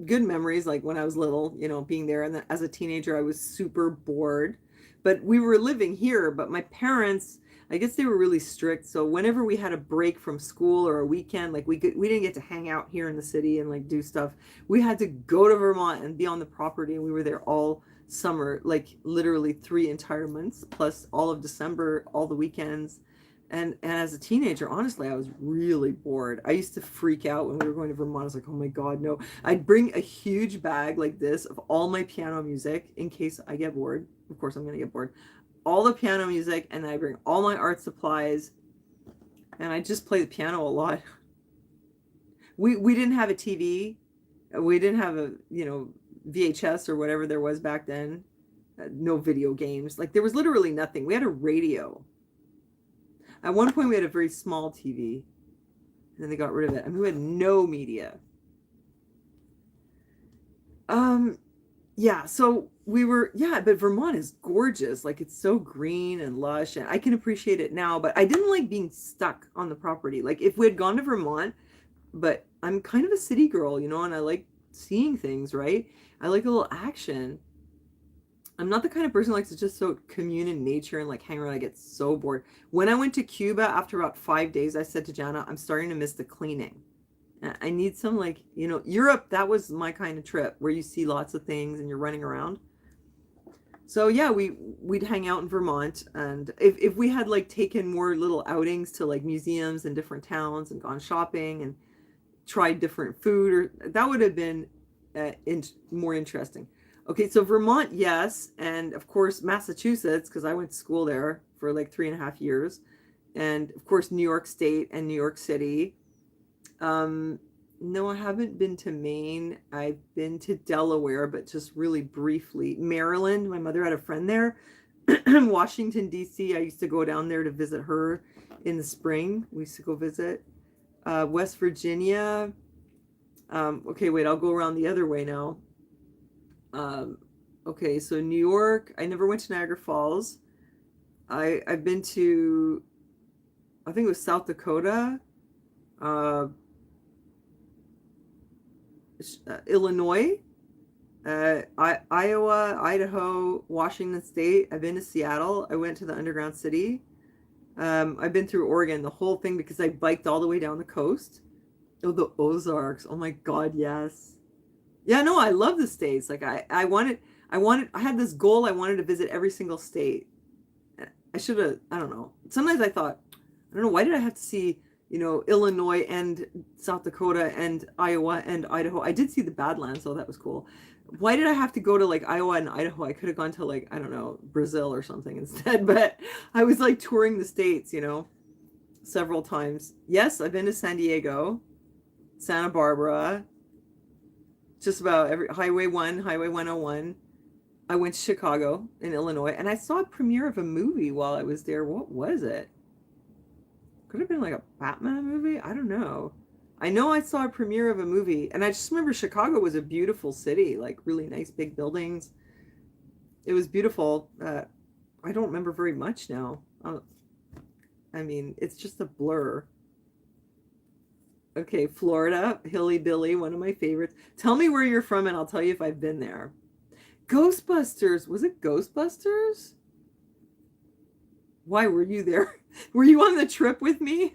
good memories, like when I was little, you know, being there. And then as a teenager, I was super bored. But we were living here. But my parents, I guess they were really strict. So whenever we had a break from school or a weekend, like we didn't get to hang out here in the city and like do stuff. We had to go to Vermont and be on the property. And we were there all summer, like literally 3 entire months, plus all of December, all the weekends. And as a teenager, honestly, I was really bored. I used to freak out when we were going to Vermont. I was like, oh my God, no. I'd bring a huge bag like this of all my piano music in case I get bored. Of course, I'm going to get bored. All the piano music, and I bring all my art supplies. And I just play the piano a lot. We didn't have a TV. We didn't have a, you know, VHS or whatever there was back then. No video games. Like there was literally nothing. We had a radio. At one point we had a very small TV, and then they got rid of it. I mean, we had no media. Yeah, so we were, yeah, but Vermont is gorgeous. Like, it's so green and lush, and I can appreciate it now, but I didn't like being stuck on the property. Like, if we had gone to Vermont, but I'm kind of a city girl, you know, and I like seeing things, right? I like a little action. I'm not the kind of person who likes to just so commune in nature and like hang around. I get so bored. When I went to Cuba after about 5 days, I said to Jana, I'm starting to miss the cleaning. I need some, like, you know, Europe, that was my kind of trip where you see lots of things and you're running around. So yeah, we'd hang out in Vermont, and if we had like taken more little outings to like museums and different towns and gone shopping and tried different food, or that would have been more interesting. Okay, so Vermont, yes, and of course Massachusetts, because I went to school there for like 3.5 years, and of course New York State and New York City. No, I haven't been to Maine. I've been to Delaware, but just really briefly. Maryland, my mother had a friend there. Washington, D.C., I used to go down there to visit her in the spring. We used to go visit. West Virginia. Okay, wait, I'll go around the other way now. Okay, so New York. I never went to Niagara Falls. I've been to, I think it was South Dakota. Illinois, Iowa, Idaho, Washington State. I've been to Seattle. I went to the Underground City. I've been through Oregon, the whole thing, because I biked all the way down the coast. Oh, the Ozarks. Oh my God, yes. Yeah, no, I love the States. Like I had this goal. I wanted to visit every single state. I should have, I don't know. Sometimes I thought, I don't know, why did I have to see, you know, Illinois and South Dakota and Iowa and Idaho? I did see the Badlands, so that was cool. Why did I have to go to like Iowa and Idaho? I could have gone to like, I don't know, Brazil or something instead, but I was like touring the States, you know, several times. Yes, I've been to San Diego, Santa Barbara, just about every Highway 1, Highway 101. I went to Chicago in Illinois, and I saw a premiere of a movie while I was there. What was it? Could have been like a Batman movie. I don't know. I know I saw a premiere of a movie, and I just remember Chicago was a beautiful city, like really nice big buildings. It was beautiful. I don't remember very much now. I mean, it's just a blur. Okay, Florida, Hilly Billy, one of my favorites. Tell me where you're from, and I'll tell you if I've been there. Ghostbusters. Was it Ghostbusters? Why were you there? Were you on the trip with me?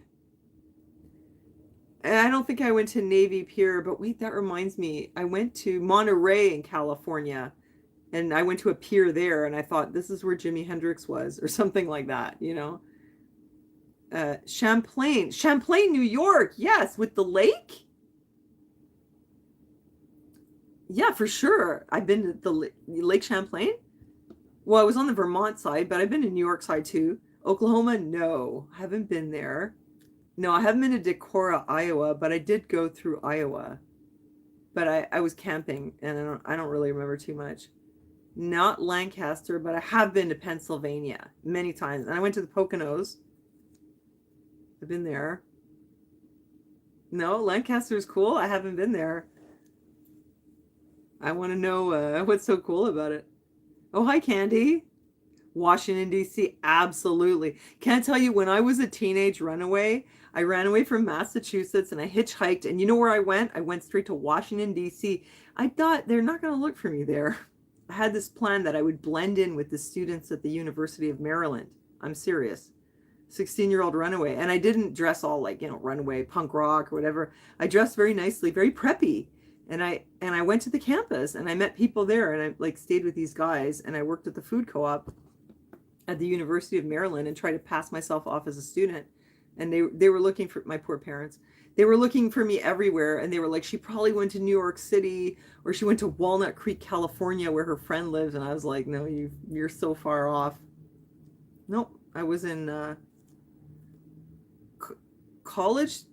And I don't think I went to Navy Pier, but wait, that reminds me. I went to Monterey in California, and I went to a pier there, and I thought this is where Jimi Hendrix was, or something like that, you know? Champlain, New York. Yes, with the lake. Yeah, for sure. I've been to the Lake Champlain. Well, I was on the Vermont side, but I've been to New York side too. Oklahoma, no, haven't been there. No, I haven't been to Decorah, Iowa, but I did go through Iowa. But I was camping, and I don't really remember too much. Not Lancaster, but I have been to Pennsylvania many times. And I went to the Poconos. I've been there. No, Lancaster is cool. I haven't been there. I want to know what's so cool about it. Oh, hi, Candy. Washington, D.C. Absolutely. Can't tell you, when I was a teenage runaway, I ran away from Massachusetts and I hitchhiked. And you know where I went? I went straight to Washington, D.C. I thought they're not going to look for me there. I had this plan that I would blend in with the students at the University of Maryland. I'm serious. 16-year-old runaway. And I didn't dress all like, you know, runaway, punk rock or whatever. I dressed very nicely, very preppy. And I went to the campus and I met people there, and I like stayed with these guys, and I worked at the food co-op at the University of Maryland and tried to pass myself off as a student. And they were looking for my poor parents. They were looking for me everywhere, and they were like, she probably went to New York City, or she went to Walnut Creek, California, where her friend lives. And I was like, no, you're so far off. Nope, I was in college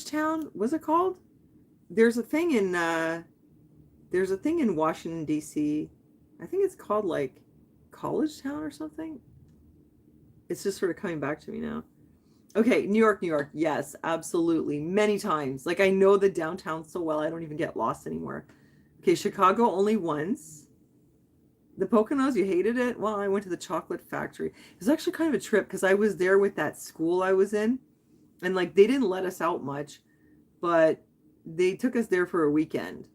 town. Was it called? There's a thing in Washington, D.C. I think it's called like College Town or something. It's just sort of coming back to me now. Okay, New York, New York. Yes, absolutely. Many times. Like I know the downtown so well, I don't even get lost anymore. Okay, Chicago only once. The Poconos, you hated it? Well, I went to the chocolate factory. It was actually kind of a trip because I was there with that school I was in. And like they didn't let us out much, but they took us there for a weekend.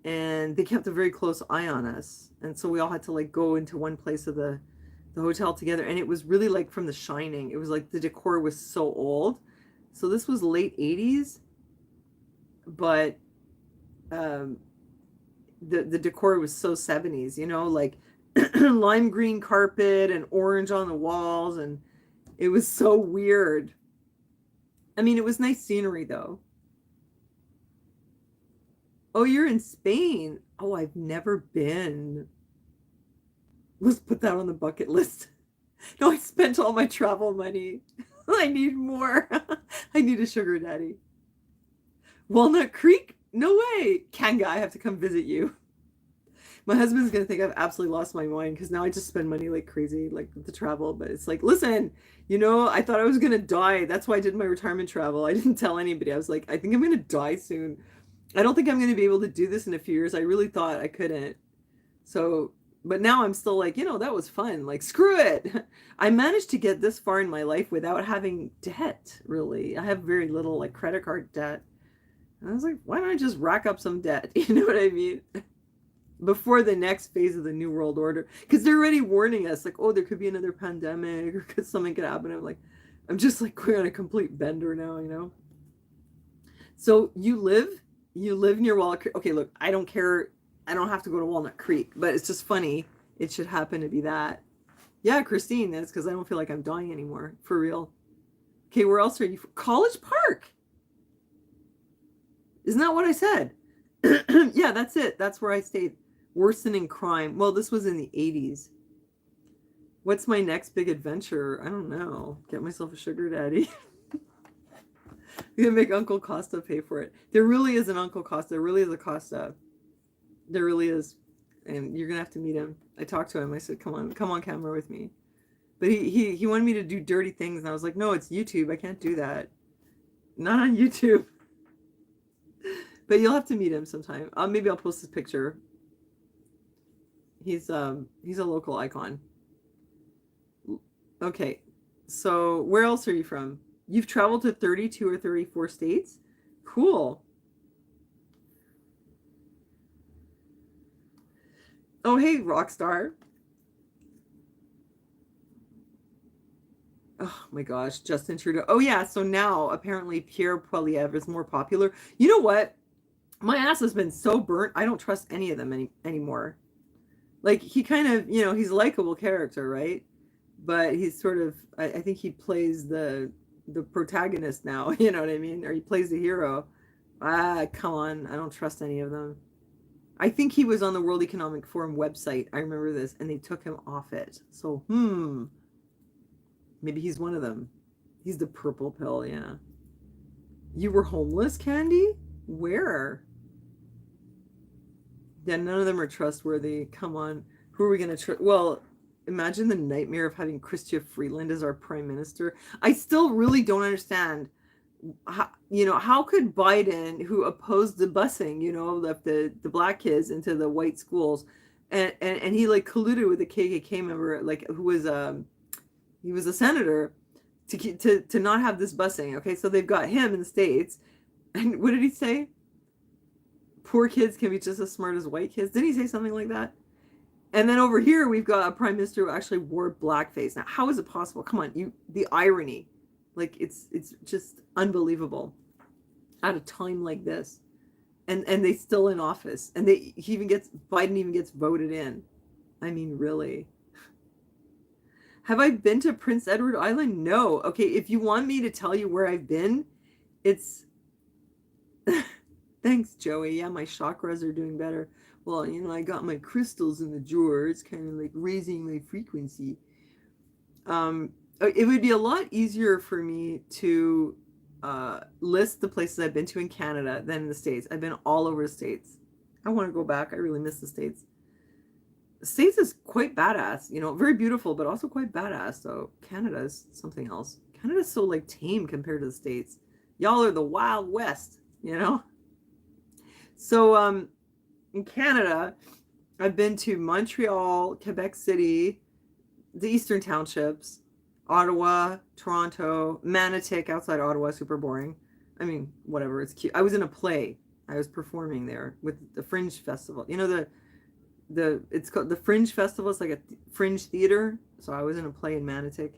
And they kept a very close eye on us. And so we all had to like go into one place of the hotel together. And it was really like from The Shining. It was like the decor was so old. So this was late 80s, but um, the decor was so 70s, you know, like lime green carpet and orange on the walls, and it was so weird. I mean, it was nice scenery though. Oh, you're in Spain. Oh, I've never been. Let's put that on the bucket list. No, I spent all my travel money. I need more. I need a sugar daddy. Walnut Creek? No way. Kanga, I have to come visit you. My husband's gonna think I've absolutely lost my mind because now I just spend money like crazy, like with the travel. But it's like, listen, you know, I thought I was gonna die. That's why I did my retirement travel. I didn't tell anybody. I was like, I think I'm gonna die soon. I don't think I'm gonna be able to do this in a few years. I really thought I couldn't. So, but now I'm still like, you know, that was fun. Like, screw it. I managed to get this far in my life without having debt, really. I have very little like credit card debt. And I was like, why don't I just rack up some debt? You know what I mean? Before the next phase of the New World Order. Because they're already warning us, like, oh, there could be another pandemic or could something could happen. I'm like, I'm just like going on a complete bender now, you know? So you live near Walnut Creek. Okay, look, I don't care. I don't have to go to Walnut Creek, but it's just funny. It should happen to be that. Yeah, Christine, that's because I don't feel like I'm dying anymore. For real. Okay, where else are you from? College Park. Isn't that what I said? Yeah, that's it. That's where I stayed. Worsening crime. Well, this was in the 80s. What's my next big adventure? I don't know. Get myself a sugar daddy. I'm gonna make Uncle Costa pay for it. There really is an Uncle Costa. There really is a Costa. There really is. And you're gonna have to meet him. I talked to him. I said, come on camera with me. But he wanted me to do dirty things, and I was like, no, it's YouTube. I can't do that. Not on YouTube. But you'll have to meet him sometime. Maybe I'll post his picture. He's a local icon. Okay. So where else are you from? You've traveled to 32 or 34 states? Cool. Oh, hey, rock star. Oh my gosh, Justin Trudeau. Oh yeah, so now apparently Pierre Poilievre is more popular. You know what? My ass has been so burnt. I don't trust any of them anymore. Like he kind of, you know, he's a likable character, right? But he's sort of, I think he plays the protagonist now. You know what I mean? Or he plays the hero. Ah, come on, I don't trust any of them. I think he was on the World Economic Forum website. I remember this, and they took him off it. So, maybe he's one of them. He's the purple pill, yeah. You were homeless, Candy? Where? Yeah, none of them are trustworthy. Come on. Who are we going to trust? Well, imagine the nightmare of having Chrystia Freeland as our prime minister. I still really don't understand. How, you know, how could Biden, who opposed the busing, you know, left the black kids into the white schools, and he like colluded with a KKK member, like who was he was a senator, to not have this busing. Okay, so they've got him in the States, and what did he say? Poor kids can be just as smart as white kids. Didn't he say something like that? And then over here we've got a prime minister who actually wore blackface. Now, how is it possible? Come on, the irony, like it's just unbelievable. At a time like this, and they still in office, and Biden even gets voted in. I mean, really. Have I been to Prince Edward Island? No. Okay, if you want me to tell you where I've been, it's thanks, Joey. Yeah, my chakras are doing better. Well, you know, I got my crystals in the drawer. It's kind of like raising my frequency. It would be a lot easier for me to list the places I've been to in Canada than in the States. I've been all over the States. I want to go back. I really miss the States. The States is quite badass, you know, very beautiful, but also quite badass. So Canada is something else. Canada's so like tame compared to the States. Y'all are the Wild West, you know? So in Canada, I've been to Montreal, Quebec City, the Eastern Townships, Ottawa, Toronto, Manotick outside Ottawa, super boring. I mean, whatever, it's cute. I was in a play. I was performing there with the Fringe Festival. You know the it's called the Fringe Festival. It's like a fringe theater. So I was in a play in Manotick,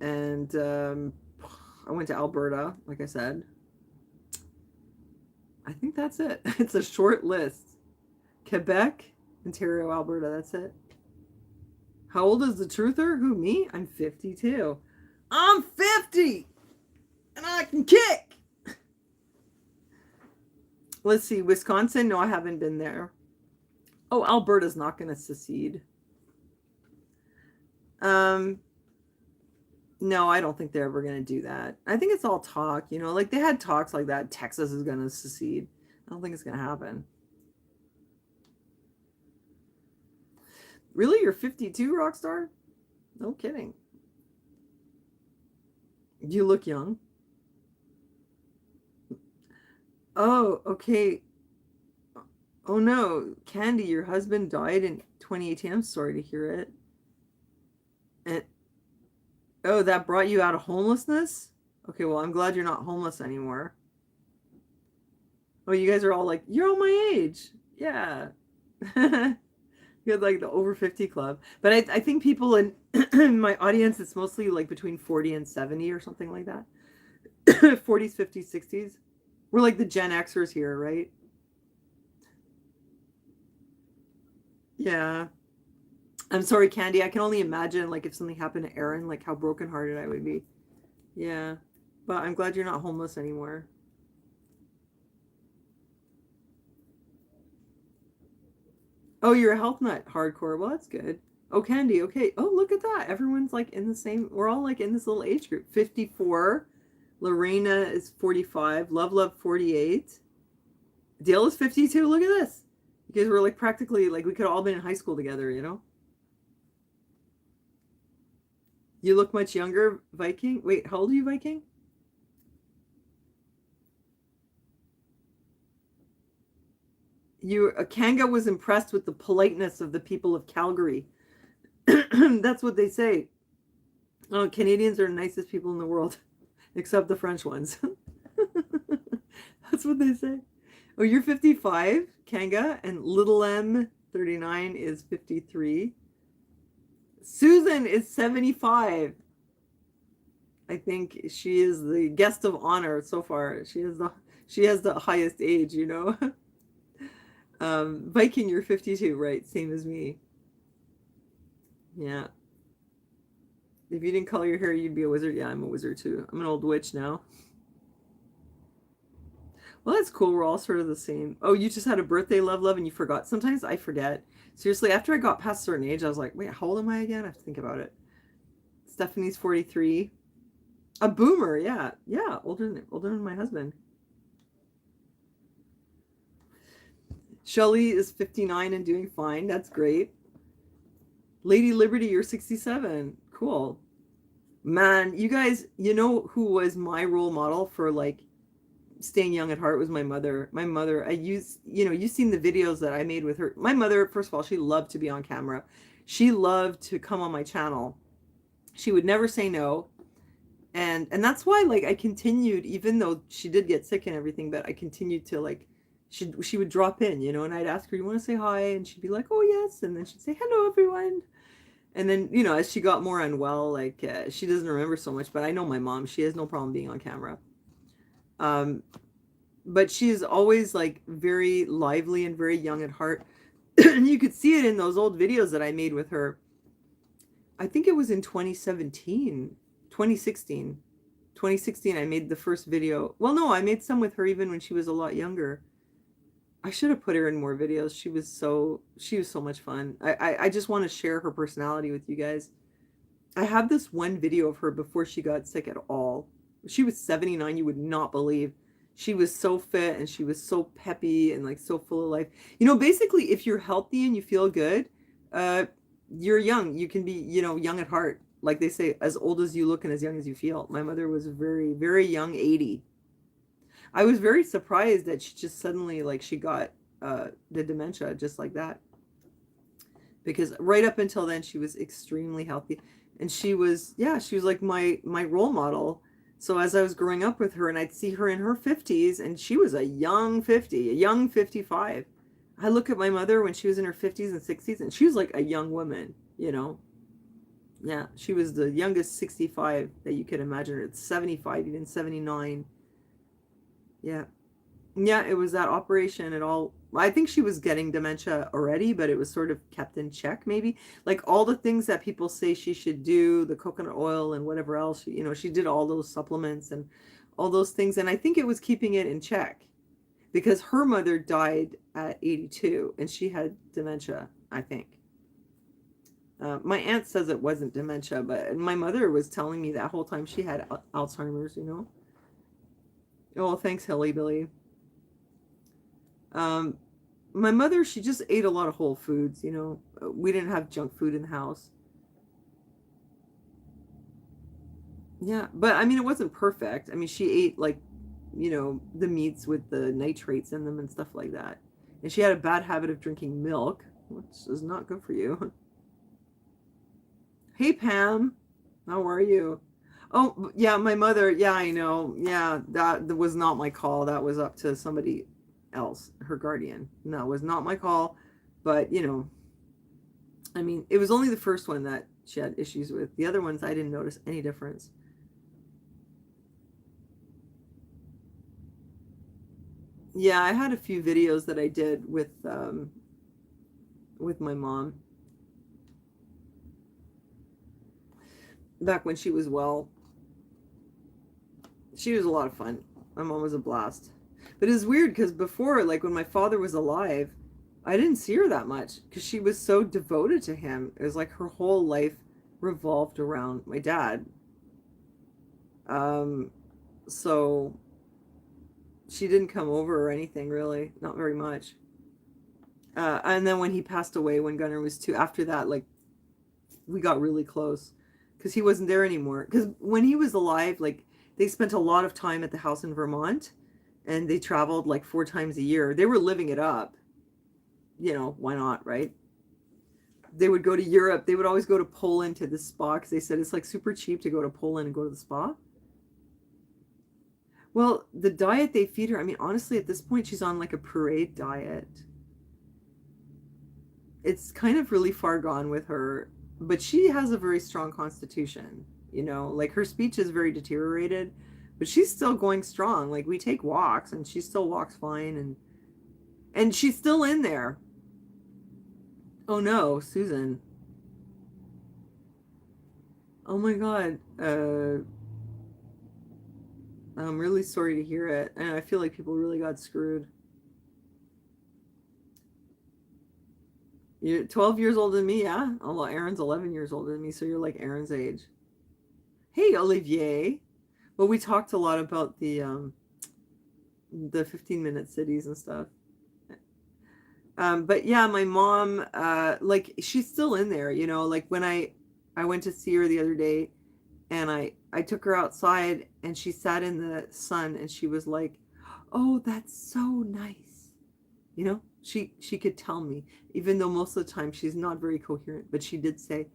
and I went to Alberta, like I said. I think that's it. It's a short list. Quebec, Ontario, Alberta. That's it. How old is the truther? Who, me? I'm 52. I'm 50! And I can kick! Let's see. Wisconsin? No, I haven't been there. Oh, Alberta's not going to secede. No, I don't think they're ever going to do that. I think it's all talk, you know, like they had talks like that. Texas is going to secede. I don't think it's going to happen. Really? You're 52, Rockstar? No kidding. You look young. Oh, okay. Oh no, Candy, your husband died in 2018. I'm sorry to hear it. And oh, that brought you out of homelessness? Okay, well, I'm glad you're not homeless anymore. Oh, you guys are all like, you're all my age. Yeah. You had like the over 50 club. But I think people in my audience, it's mostly like between 40 and 70 or something like that. 40s, 50s, 60s. We're like the Gen Xers here, right? Yeah. I'm sorry, Candy. I can only imagine like if something happened to Aaron, like how brokenhearted I would be. Yeah. But I'm glad you're not homeless anymore. Oh, you're a health nut hardcore. Well, that's good. Oh, Candy. Okay. Oh, look at that. Everyone's like in the same, we're all like in this little age group. 54. Lorena is 45. Love 48. Dale is 52. Look at this. You guys were like practically like we could have all been in high school together, you know? You look much younger, Viking. Wait, how old are you, Viking? Kanga was impressed with the politeness of the people of Calgary. That's what they say. Oh, Canadians are the nicest people in the world, except the French ones. That's what they say. Oh, you're 55, Kanga, and Little M 39 is 53. Susan is 75. I think she is the guest of honor so far. She has the highest age, you know. Viking, you're 52, right? Same as me. Yeah. If you didn't color your hair, you'd be a wizard. Yeah, I'm a wizard too. I'm an old witch now. Well, that's cool. We're all sort of the same. Oh, you just had a birthday, love, and you forgot. Sometimes I forget. Seriously, after I got past a certain age, I was like, wait, how old am I again? I have to think about it. Stephanie's 43. A boomer, yeah. Yeah, older than my husband. Shelly is 59 and doing fine. That's great. Lady Liberty, you're 67. Cool. Man, you guys, you know who was my role model for like staying young at heart was my mother. My mother, you've seen the videos that I made with her. My mother, first of all, she loved to be on camera. She loved to come on my channel. She would never say no. And that's why like I continued, even though she did get sick and everything, but I continued to like, she would drop in, you know, and I'd ask her, you want to say hi? And she'd be like, oh yes. And then she'd say, hello, everyone. And then, you know, as she got more unwell, like she doesn't remember so much, but I know my mom, she has no problem being on camera. But she's always like very lively and very young at heart. And you could see it in those old videos that I made with her. I think it was in 2016. 2016, I made the first video. Well, no, I made some with her even when she was a lot younger. I should have put her in more videos. She was so much fun. I just want to share her personality with you guys. I have this one video of her before she got sick at all. She was 79, you would not believe. She was so fit and she was so peppy and like so full of life. You know, basically, if you're healthy and you feel good, you're young. You can be, you know, young at heart. Like they say, as old as you look and as young as you feel. My mother was very, very young, 80. I was very surprised that she just suddenly, like, she got the dementia just like that. Because right up until then, she was extremely healthy. And she was, yeah, she was like my role model. So as I was growing up with her and I'd see her in her 50s, and she was a young 50, a young 55. I look at my mother when she was in her 50s and 60s, and she was like a young woman, you know? Yeah, she was the youngest 65 that you could imagine. It's 75, even 79. Yeah. Yeah, it was that operation. It all, I think she was getting dementia already, but it was sort of kept in check, maybe. Like all the things that people say she should do, the coconut oil and whatever else, you know, she did all those supplements and all those things. And I think it was keeping it in check because her mother died at 82 and she had dementia, I think. My aunt says it wasn't dementia, but my mother was telling me that whole time she had Alzheimer's, you know. Oh, thanks, Hilly Billy. Um, my mother, she just ate a lot of whole foods, you know. We didn't have junk food in the house. Yeah, but I mean, it wasn't perfect. I mean, she ate like, you know, the meats with the nitrates in them and stuff like that. And she had a bad habit of drinking milk, which is not good for you. Hey, Pam, how are you? Oh, yeah, my mother. Yeah, I know. Yeah, that was not my call. That was up to somebody else, her guardian. No, it was not my call. But, you know, I mean, it was only the first one that she had issues with. The other ones, I didn't notice any difference. Yeah, I had a few videos that I did with my mom back when she was well. She was a lot of fun. My mom was a blast. But it's weird because before, like when my father was alive, I didn't see her that much because she was so devoted to him. It was like her whole life revolved around my dad. Um, so she didn't come over or anything really, not very much. And then when he passed away, when Gunnar was two, after that, like we got really close because he wasn't there anymore. Because when he was alive, like they spent a lot of time at the house in Vermont, and they traveled like 4 times a year. They were living it up. You know, why not, right? They would go to Europe. They would always go to Poland to the spa because they said it's like super cheap to go to Poland and go to the spa. Well, the diet they feed her, I mean, honestly, at this point, she's on like a parade diet. It's kind of really far gone with her, but she has a very strong constitution. You know, like her speech is very deteriorated, but she's still going strong. Like we take walks and she still walks fine, and she's still in there. Oh no, Susan. Oh my God. I'm really sorry to hear it. And I feel like people really got screwed. You're 12 years older than me, yeah? Oh, well, Aaron's 11 years older than me, so you're like Aaron's age. Hey, Olivier. Well, we talked a lot about the 15-minute cities and stuff. But yeah, my mom, like she's still in there, you know, like when I went to see her the other day and I took her outside and she sat in the sun and she was like, "Oh, that's so nice." You know, she could tell me, even though most of the time she's not very coherent, but she did say,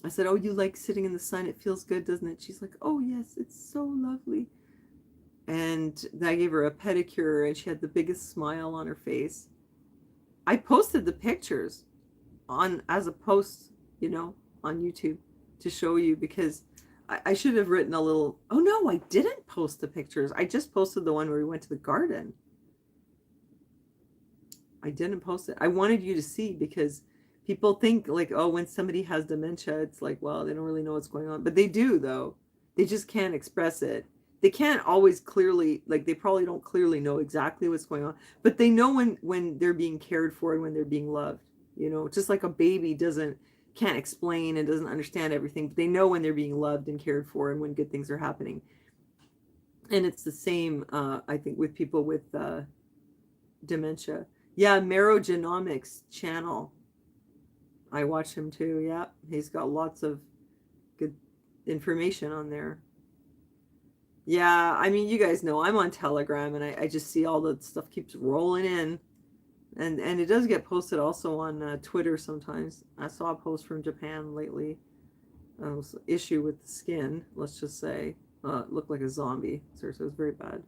I said, "Oh, you like sitting in the sun? It feels good, doesn't it?" She's like, "Oh, yes, it's so lovely." And I gave her a pedicure and she had the biggest smile on her face. I posted the pictures on as a post, you know, on YouTube to show you because I should have written a little. Oh no, I didn't post the pictures. I just posted the one where we went to the garden. I didn't post it. I wanted you to see because people think like, oh, when somebody has dementia, it's like, well, they don't really know what's going on, but they do though. They just can't express it. They can't always clearly, like they probably don't clearly know exactly what's going on, but they know when they're being cared for and when they're being loved. You know, just like a baby doesn't can't explain and doesn't understand everything, but they know when they're being loved and cared for and when good things are happening. And it's the same, I think, with people with dementia. Yeah, Marrow Genomics channel. I watch him too. Yeah, he's got lots of good information on there. Yeah, I mean, you guys know I'm on Telegram, and I just see all the stuff keeps rolling in. And it does get posted also on Twitter sometimes. I saw a post from Japan lately. Issue with the skin, let's just say. It looked like a zombie. Seriously, it was very bad.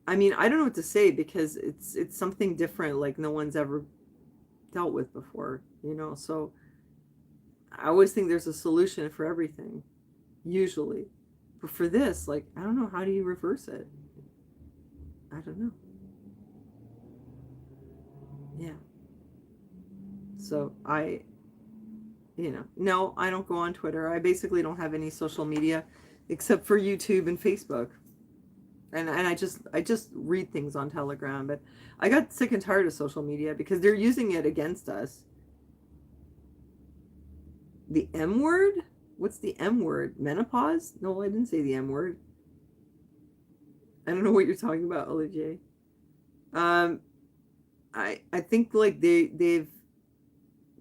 I mean, I don't know what to say because it's something different, like no one's ever dealt with before, you know? So I always think there's a solution for everything, usually. But for this, like, I don't know, how do you reverse it? I don't know. Yeah. So no, I don't go on Twitter. I basically don't have any social media except for YouTube and Facebook. And I just read things on Telegram, but I got sick and tired of social media because they're using it against us. The M word? What's the M word? Menopause? No, I didn't say the M word. I don't know what you're talking about, Olivier. I think like they've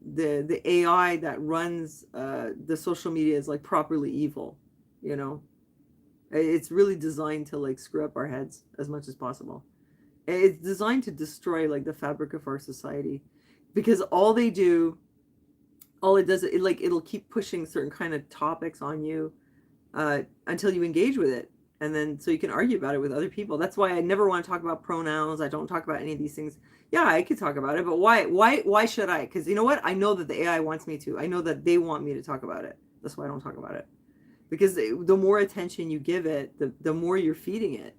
the AI that runs the social media is like properly evil, you know. It's really designed to like screw up our heads as much as possible. It's designed to destroy like the fabric of our society because all it does, it'll keep pushing certain kind of topics on you until you engage with it, and then so you can argue about it with other people. That's why I never want to talk about pronouns. I don't talk about any of these things. Yeah, I could talk about it, but why should I? Because you know what? I know that the AI wants me to. I know that they want me to talk about it. That's why I don't talk about it. Because the more attention you give it, the more you're feeding it.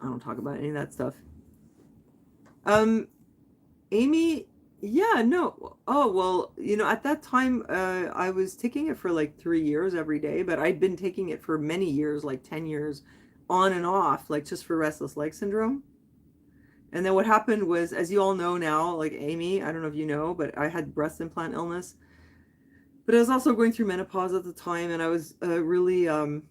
I don't talk about any of that stuff. Amy, yeah, no. Oh, well, at that time, I was taking it for like 3 years every day, but I'd been taking it for many years, like 10 years, on and off, like just for restless leg syndrome. And then what happened was, as you all know now, like Amy, I don't know if you know, but I had breast implant illness. But I was also going through menopause at the time, and I was really, I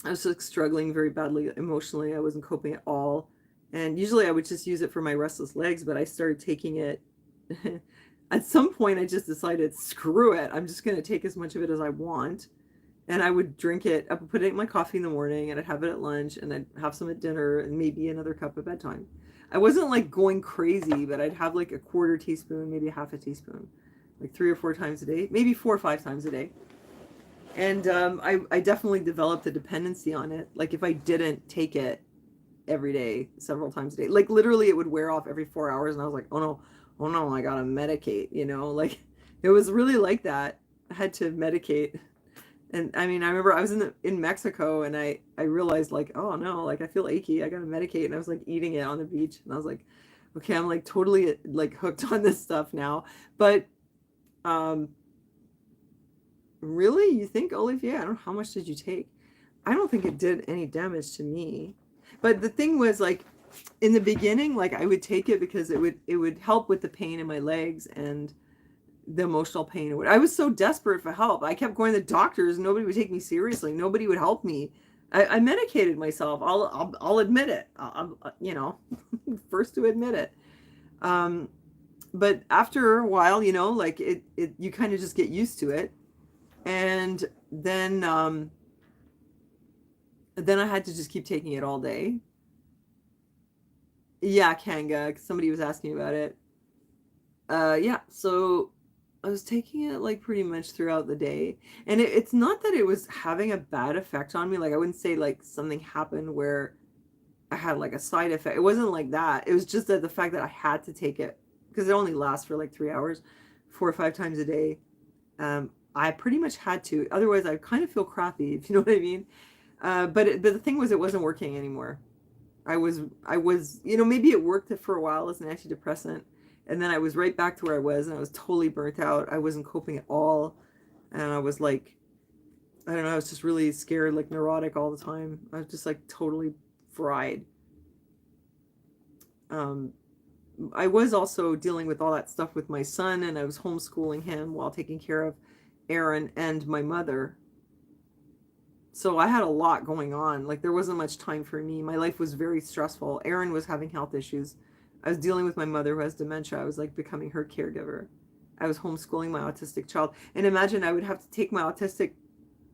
was like struggling very badly emotionally. I wasn't coping at all. And usually I would just use it for my restless legs, but I started taking it. At some point, I just decided, screw it. I'm just going to take as much of it as I want. And I would drink it. I would put it in my coffee in the morning, and I'd have it at lunch, and I'd have some at dinner, and maybe another cup at bedtime. I wasn't like going crazy, but I'd have like a quarter teaspoon, maybe a half a teaspoon, like 3 or 4 times a day, maybe 4 or 5 times a day. And I definitely developed a dependency on it. Like if I didn't take it every day, several times a day, like literally it would wear off every 4 hours. And I was like, oh no, I gotta medicate, like it was really like that. I had to medicate. And I mean, I remember I was in Mexico, and I realized like, oh no, like I feel achy. I gotta medicate. And I was like eating it on the beach. And I was like, okay, I'm like totally like hooked on this stuff now. But really? You think, Olivier? I don't know. How much did you take? I don't think it did any damage to me. But the thing was, like, in the beginning, like, I would take it because it would help with the pain in my legs and the emotional pain. I was so desperate for help. I kept going to doctors. Nobody would take me seriously. Nobody would help me. I medicated myself. I'll admit it. I'm first to admit it. But after a while, like you kind of just get used to it. And then I had to just keep taking it all day. Yeah, Kanga. Somebody was asking about it. Yeah, so I was taking it like pretty much throughout the day. And it's not that it was having a bad effect on me. Like I wouldn't say like something happened where I had like a side effect. It wasn't like that. It was just that the fact that I had to take it because it only lasts for like 3 hours, 4 or 5 times a day. I pretty much had to. Otherwise, I kind of feel crappy, if you know what I mean. But the thing was, it wasn't working anymore. I was, maybe it worked for a while as an antidepressant. And then I was right back to where I was, and I was totally burnt out. I wasn't coping at all. And I was like, I don't know, I was just really scared, like neurotic all the time. I was just like totally fried. I was also dealing with all that stuff with my son, and I was homeschooling him while taking care of Aaron and my mother. So I had a lot going on. Like there wasn't much time for me. My life was very stressful. Aaron was having health issues. I was dealing with my mother who has dementia. I was like becoming her caregiver. I was homeschooling my autistic child. And imagine I would have to take my autistic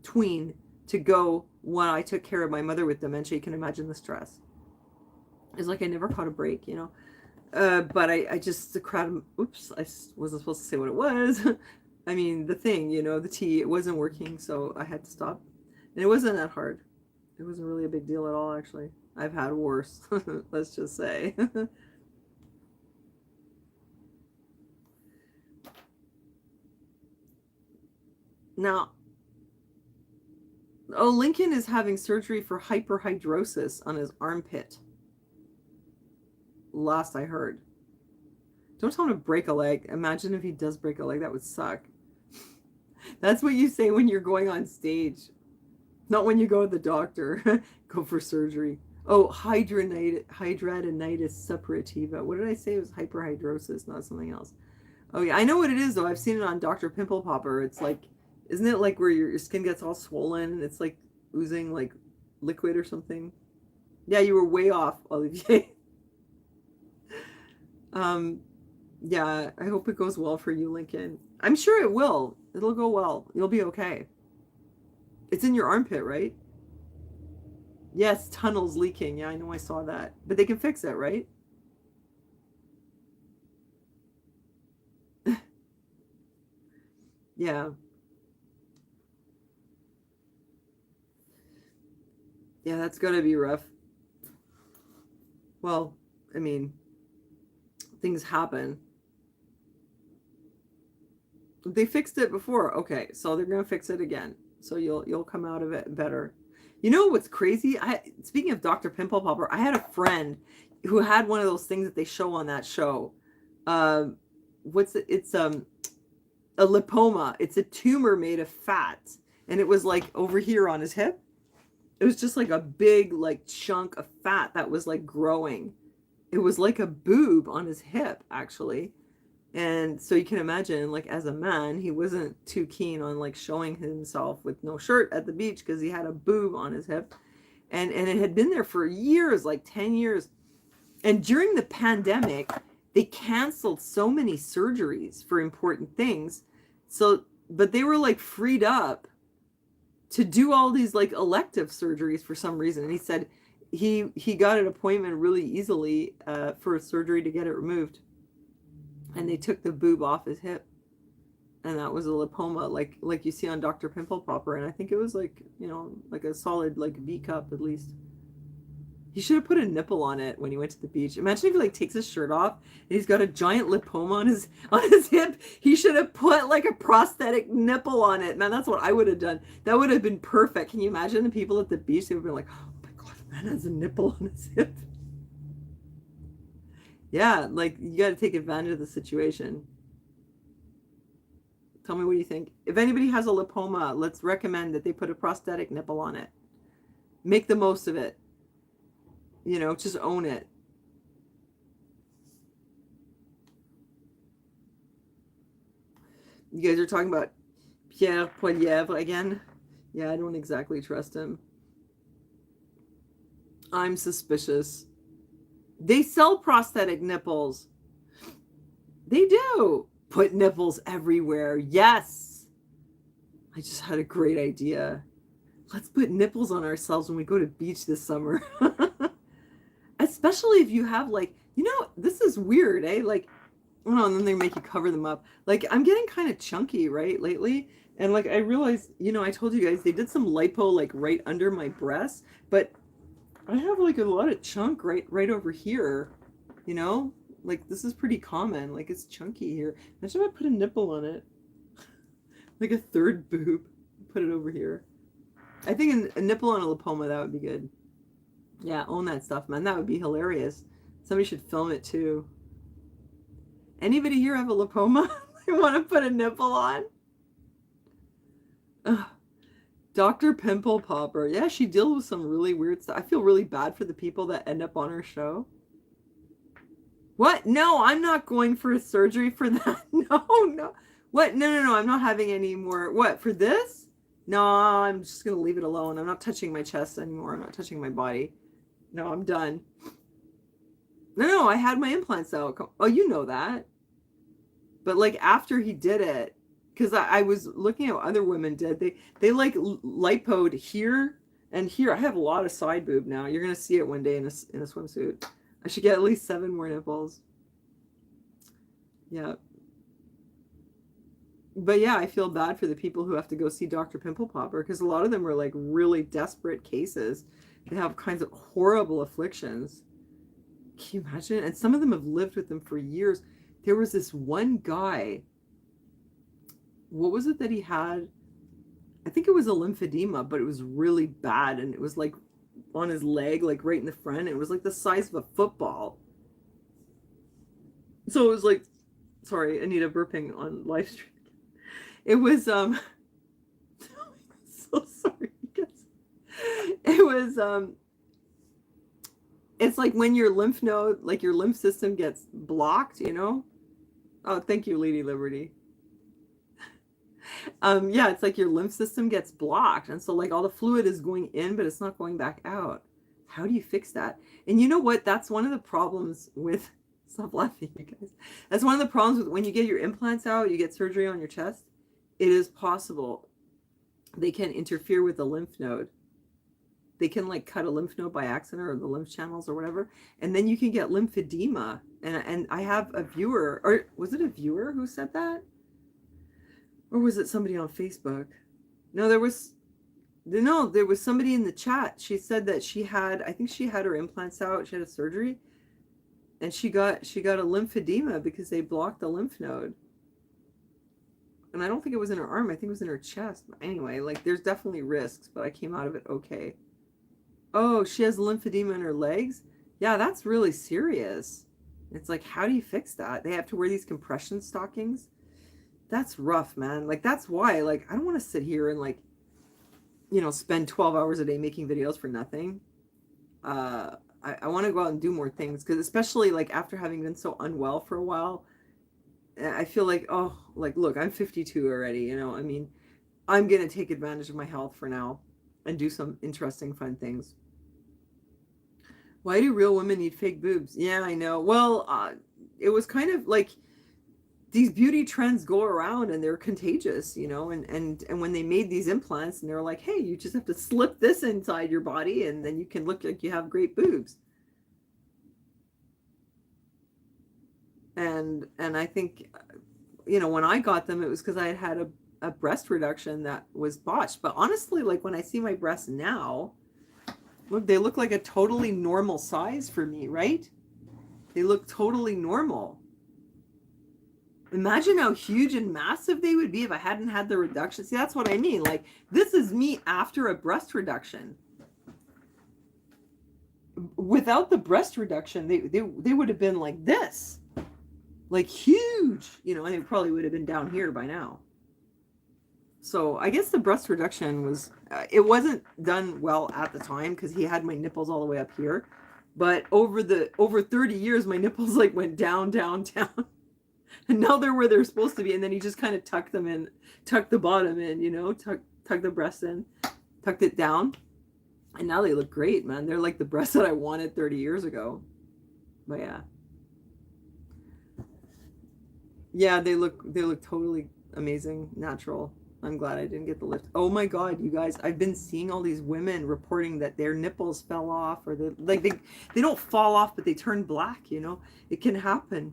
tween to go when I took care of my mother with dementia. You can imagine the stress. It's like I never caught a break, you know. But I just, the crowd, oops, I wasn't supposed to say what it was. I mean, the thing, you know, the tea, it wasn't working, so I had to stop. And it wasn't that hard. It wasn't really a big deal at all, actually. I've had worse, let's just say. Now, oh, Lincoln is having surgery for hyperhidrosis on his armpit. Last I heard. Don't tell him to break a leg. Imagine if he does break a leg. That would suck. That's what you say when you're going on stage. Not when you go to the doctor. Go for surgery. Oh, hidradenitis suppurativa. What did I say? It was hyperhidrosis, not something else. Oh, yeah. I know what it is, though. I've seen it on Dr. Pimple Popper. It's like, isn't it like where your skin gets all swollen and it's like oozing like liquid or something? Yeah, you were way off, Olivier. Yeah, I hope it goes well for you, Lincoln. I'm sure it will. It'll go well. You'll be okay. It's in your armpit, right? Yes, tunnels leaking. Yeah, I know I saw that. But they can fix it, right? Yeah. Yeah, that's gonna be rough. Well, I mean, things happen. They fixed it before. Okay, so they're gonna fix it again. So you'll come out of it better. You know what's crazy? Speaking of Dr. Pimple Popper, I had a friend who had one of those things that they show on that show. What's it? It's a lipoma. It's a tumor made of fat, and it was like over here on his hip. It was just like a big like chunk of fat that was like growing. It was like a boob on his hip, actually. And so you can imagine, like, as a man, he wasn't too keen on like showing himself with no shirt at the beach because he had a boob on his hip. And it had been there for years, like 10 years. And during the pandemic, they canceled so many surgeries for important things. So, but they were like freed up to do all these like elective surgeries for some reason. And he said he got an appointment really easily for a surgery to get it removed. And they took the boob off his hip, and that was a lipoma, like you see on Dr. Pimple Popper. And I think it was like, you know, like a solid like V cup at least. He should have put a nipple on it when he went to the beach. Imagine if he like takes his shirt off and he's got a giant lipoma on his hip. He should have put like a prosthetic nipple on it. Man, that's what I would have done. That would have been perfect. Can you imagine the people at the beach? They would have been like, oh my god, the man has a nipple on his hip. Yeah, like you got to take advantage of the situation. Tell me what you think. If anybody has a lipoma, let's recommend that they put a prosthetic nipple on it. Make the most of it. You know, just own it. You guys are talking about Pierre Poilievre again? Yeah, I don't exactly trust him. I'm suspicious. They sell prosthetic nipples. They do. Put nipples everywhere. Yes. I just had a great idea. Let's put nipples on ourselves when we go to beach this summer. Especially if you have like, you know, this is weird, eh? Like, oh, and then they make you cover them up. Like, I'm getting kind of chunky, right, lately. And like, I realized, you know, I told you guys they did some lipo like right under my breast, but I have like a lot of chunk right over here, you know, like this is pretty common. Like it's chunky here. Imagine if I put a nipple on it, like a third boob, put it over here. I think a nipple on a lipoma, that would be good. Yeah, own that stuff, man. That would be hilarious. Somebody should film it too. Anybody here have a lipoma they want to put a nipple on? Ugh. Dr. Pimple Popper. Yeah, she deals with some really weird stuff. I feel really bad for the people that end up on her show. What? No, I'm not going for a surgery for that. No. What? No. I'm not having any more. What, for this? No, I'm just going to leave it alone. I'm not touching my chest anymore. I'm not touching my body. No, I'm done. No, I had my implants out. Oh, you know that. But like after he did it, because I was looking at what other women did, they like lipoed here and here. I have a lot of side boob now. You're gonna see it one day in a swimsuit. I should get at least 7 more nipples. Yeah. But yeah, I feel bad for the people who have to go see Dr. Pimple Popper because a lot of them are like really desperate cases. They have kinds of horrible afflictions. Can you imagine? And some of them have lived with them for years. There was this one guy. What was it that he had? I think it was a lymphedema, but it was really bad. And it was like on his leg, like right in the front. It was like the size of a football. So it was like, sorry, Anita burping on live stream. It was, so sorry, guys. It was, it's like when your lymph node, like your lymph system gets blocked, you know? Oh, thank you, Lady Liberty. Yeah, it's like your lymph system gets blocked. And so like all the fluid is going in, but it's not going back out. How do you fix that? And you know what? That's one of the problems with, stop laughing, you guys. That's one of the problems with when you get your implants out, you get surgery on your chest. It is possible they can interfere with the lymph node. They can like cut a lymph node by accident or the lymph channels or whatever. And then you can get lymphedema. And I have a viewer, or was it a viewer who said that? Or was it somebody on Facebook? No, there was somebody in the chat. She said that I think she had her implants out. She had a surgery and she got a lymphedema because they blocked the lymph node. And I don't think it was in her arm. I think it was in her chest. But anyway, like there's definitely risks, but I came out of it okay. Oh, she has lymphedema in her legs? Yeah, that's really serious. It's like, how do you fix that? They have to wear these compression stockings. That's rough, man. Like that's why, like, I don't want to sit here and like, you know, spend 12 hours a day making videos for nothing. I want to go out and do more things because especially like after having been so unwell for a while, I feel like, oh, like, look, I'm 52 already, you know, I mean, I'm going to take advantage of my health for now and do some interesting, fun things. Why do real women need fake boobs? Yeah, I know. Well, it was kind of like these beauty trends go around and they're contagious, you know, and when they made these implants and they're like, hey, you just have to slip this inside your body and then you can look like you have great boobs. And I think, you know, when I got them, it was because I had a breast reduction that was botched. But honestly, like when I see my breasts now, look, they look like a totally normal size for me, right? They look totally normal. Imagine how huge and massive they would be if I hadn't had the reduction. See, that's what I mean. Like, this is me after a breast reduction. Without the breast reduction, they would have been like this. Like huge, you know, and it probably would have been down here by now. So I guess the breast reduction was, it wasn't done well at the time because he had my nipples all the way up here. But over 30 years, my nipples like went down, down, down. And now they're where they're supposed to be. And then he just kind of tucked them in, tucked the bottom in, you know, tucked the breast in, tucked it down. And now they look great, man. They're like the breasts that I wanted 30 years ago. But yeah. Yeah, they look totally amazing, natural. I'm glad I didn't get the lift. Oh my God, you guys, I've been seeing all these women reporting that their nipples fell off or they don't fall off, but they turn black, you know. It can happen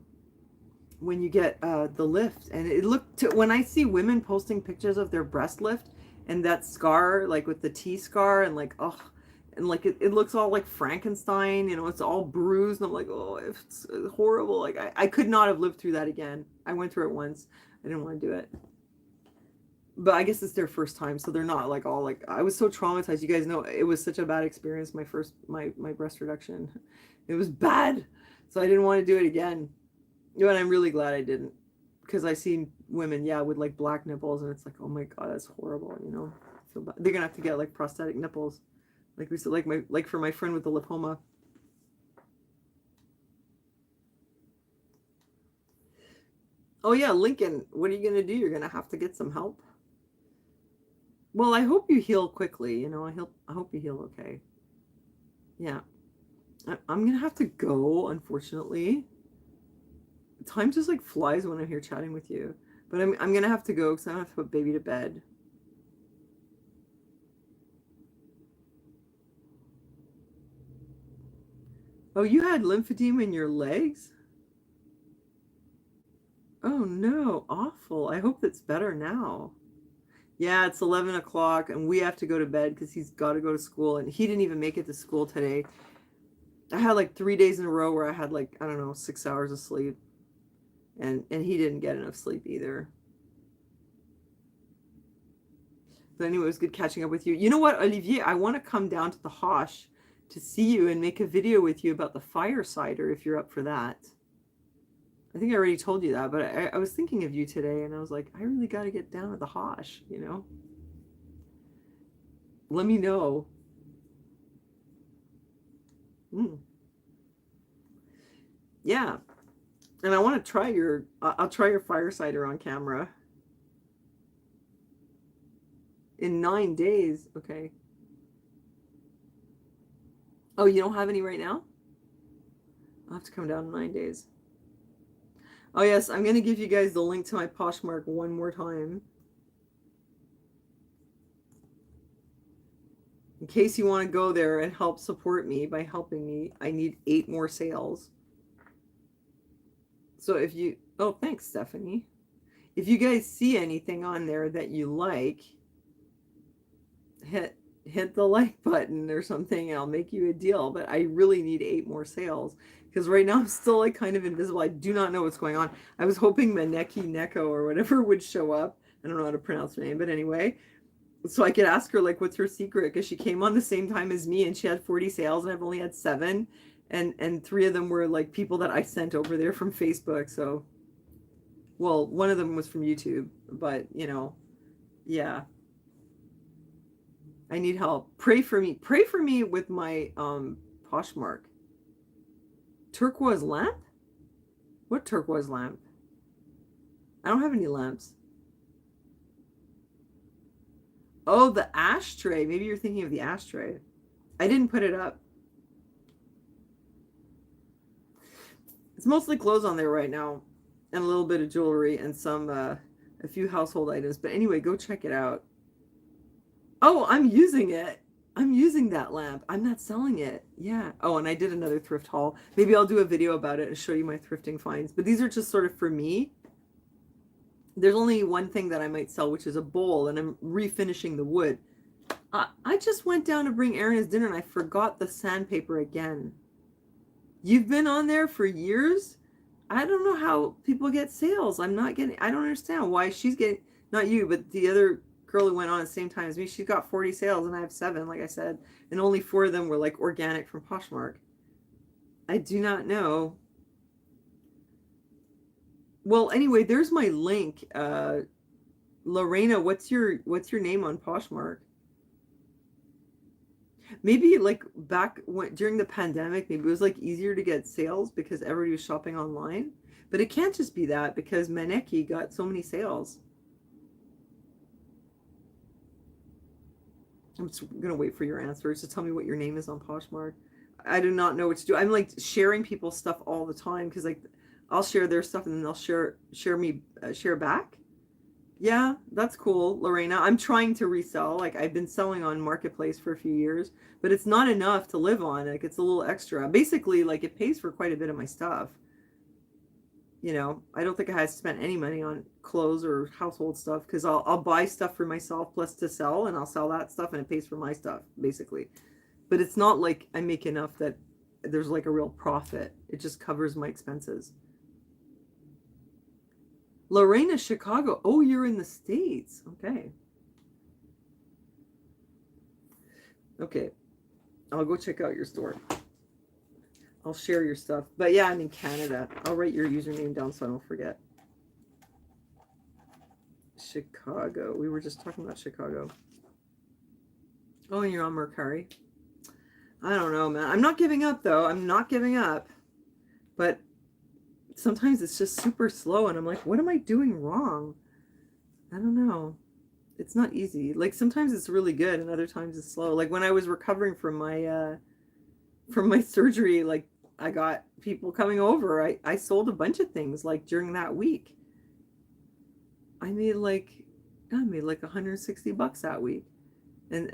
when you get the lift. And it looked when I see women posting pictures of their breast lift and that scar, like with the T scar and like, oh, and like it looks all like Frankenstein, you know, it's all bruised. And I'm like, oh, it's horrible. Like I could not have lived through that again. I went through it once. I didn't want to do it. But I guess it's their first time, so they're not like all like, I was so traumatized. You guys know it was such a bad experience, my breast reduction. It was bad. So I didn't want to do it again. And I'm really glad I didn't. Because I seen women, yeah, with like black nipples, and it's like, oh my God, that's horrible, you know. I feel bad. They're gonna have to get like prosthetic nipples. Like we said, like for my friend with the lipoma. Oh yeah, Lincoln, what are you gonna do? You're gonna have to get some help. Well, I hope you heal quickly, you know. I hope you heal okay. Yeah. I'm gonna have to go, unfortunately. Time just like flies when I'm here chatting with you. But I'm gonna have to go because I don't have to put baby to bed. Oh, you had lymphedema in your legs? Oh no, awful. I hope that's better now. Yeah, it's 11 o'clock and we have to go to bed because he's got to go to school. And he didn't even make it to school today. I had like 3 days in a row where I had like, I don't know, 6 hours of sleep. And he didn't get enough sleep either. But anyway, it was good catching up with you. You know what, Olivier? I want to come down to the Hosh to see you and make a video with you about the fire cider if you're up for that. I think I already told you that, but I was thinking of you today and I was like, I really got to get down to the Hosh, you know? Let me know. Yeah. And I want to try I'll try your fire cider on camera. In 9 days. Okay. Oh, you don't have any right now? I'll have to come down in 9 days. Oh yes, I'm going to give you guys the link to my Poshmark one more time. In case you want to go there and help support me by helping me, I need 8 more sales. So if you, oh, thanks, Stephanie. If you guys see anything on there that you like, hit the like button or something. I'll make you a deal. But I really need 8 more sales because right now I'm still like kind of invisible. I do not know what's going on. I was hoping Maneki Neko or whatever would show up. I don't know how to pronounce her name, but anyway, so I could ask her like, what's her secret? Because she came on the same time as me and she had 40 sales and I've only had 7. And 3 of them were like people that I sent over there from Facebook. So, well, one of them was from YouTube, but you know, yeah. I need help. Pray for me. Pray for me with my Poshmark. Turquoise lamp? What turquoise lamp? I don't have any lamps. Oh, the ashtray. Maybe you're thinking of the ashtray. I didn't put it up. It's mostly clothes on there right now and a little bit of jewelry and some a few household items. But anyway, go check it out. Oh, I'm using it. I'm using that lamp. I'm not selling it. Yeah. Oh, and I did another thrift haul. Maybe I'll do a video about it and show you my thrifting finds. But these are just sort of for me. There's only one thing that I might sell, which is a bowl, and I'm refinishing the wood. I just went down to bring Aaron his dinner, and I forgot the sandpaper again. You've been on there for years? I don't know how people get sales. I don't understand why she's getting, not you, but the other girl who went on at the same time as me, she got 40 sales and I have 7, like I said, and only 4 of them were like organic from Poshmark. I do not know. Well, anyway, there's my link. Lorena, what's your name on Poshmark? Maybe like back during the pandemic, maybe it was like easier to get sales because everybody was shopping online. But it can't just be that because Maneki got so many sales. I'm just going to wait for your answers to tell me what your name is on Poshmark. I do not know what to do. I'm like sharing people's stuff all the time because like I'll share their stuff and then they'll share back. Yeah, that's cool, Lorena. I'm trying to resell. Like I've been selling on Marketplace for a few years, but it's not enough to live on. Like it's a little extra. Basically, like it pays for quite a bit of my stuff. You know, I don't think I had spent any money on clothes or household stuff because I'll buy stuff for myself plus to sell, and I'll sell that stuff and it pays for my stuff basically. But it's not like I make enough that there's like a real profit. It just covers my expenses. Lorena, Chicago. Oh, you're in the States. Okay. Okay. I'll go check out your store. I'll share your stuff. But yeah, I'm in Canada. I'll write your username down so I don't forget. Chicago. We were just talking about Chicago. Oh, and you're on Mercari. I don't know, man. I'm not giving up, though. I'm not giving up. But sometimes it's just super slow, and I'm like, what am I doing wrong? I don't know. It's not easy. Like, sometimes it's really good, and other times it's slow. Like, when I was recovering from my surgery, like, I got people coming over. I sold a bunch of things like during that week. I made like $160 that week. And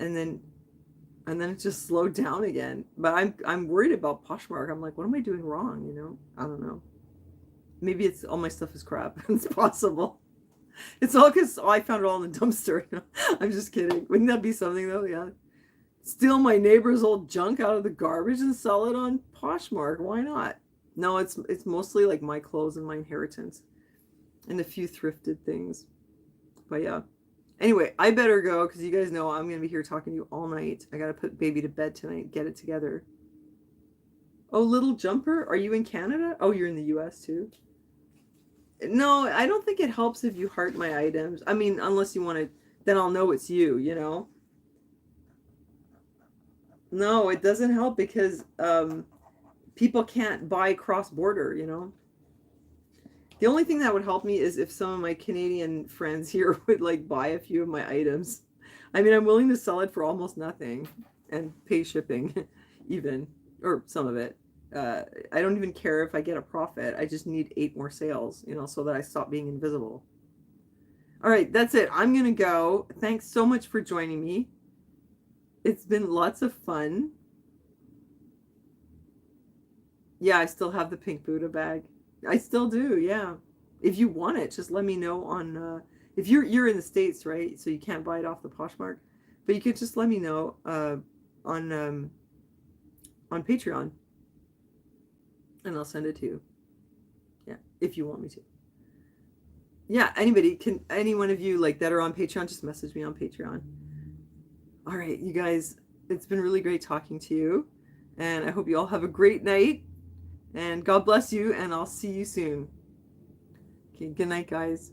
then it just slowed down again. But I'm worried about Poshmark. I'm like, what am I doing wrong, you know? I don't know. Maybe it's all my stuff is crap. It's possible. It's all because I found it all in the dumpster. You know? I'm just kidding. Wouldn't that be something though? Yeah. Steal my neighbor's old junk out of the garbage and sell it on Poshmark. Why not? No, it's mostly like my clothes and my inheritance and a few thrifted things. But yeah. Anyway, I better go because you guys know I'm going to be here talking to you all night. I got to put baby to bed tonight, get it together. Oh, Little Jumper, are you in Canada? Oh, you're in the US too? No, I don't think it helps if you heart my items. I mean, unless you want to, then I'll know it's you, you know? No, it doesn't help because people can't buy cross-border, you know? The only thing that would help me is if some of my Canadian friends here would like buy a few of my items. I mean, I'm willing to sell it for almost nothing and pay shipping even, or some of it. I don't even care if I get a profit. I just need 8 more sales, you know, so that I stop being invisible. All right, that's it. I'm going to go. Thanks so much for joining me. It's been lots of fun. Yeah, I still have the pink Buddha bag. I still do, yeah. If you want it, just let me know on if you're in the States, right? So you can't buy it off the Poshmark. But you could just let me know on Patreon. And I'll send it to you. Yeah, if you want me to. Yeah, any one of you like that are on Patreon, just message me on Patreon. All right, you guys, it's been really great talking to you. And I hope you all have a great night. And God bless you, and I'll see you soon. Okay, good night, guys.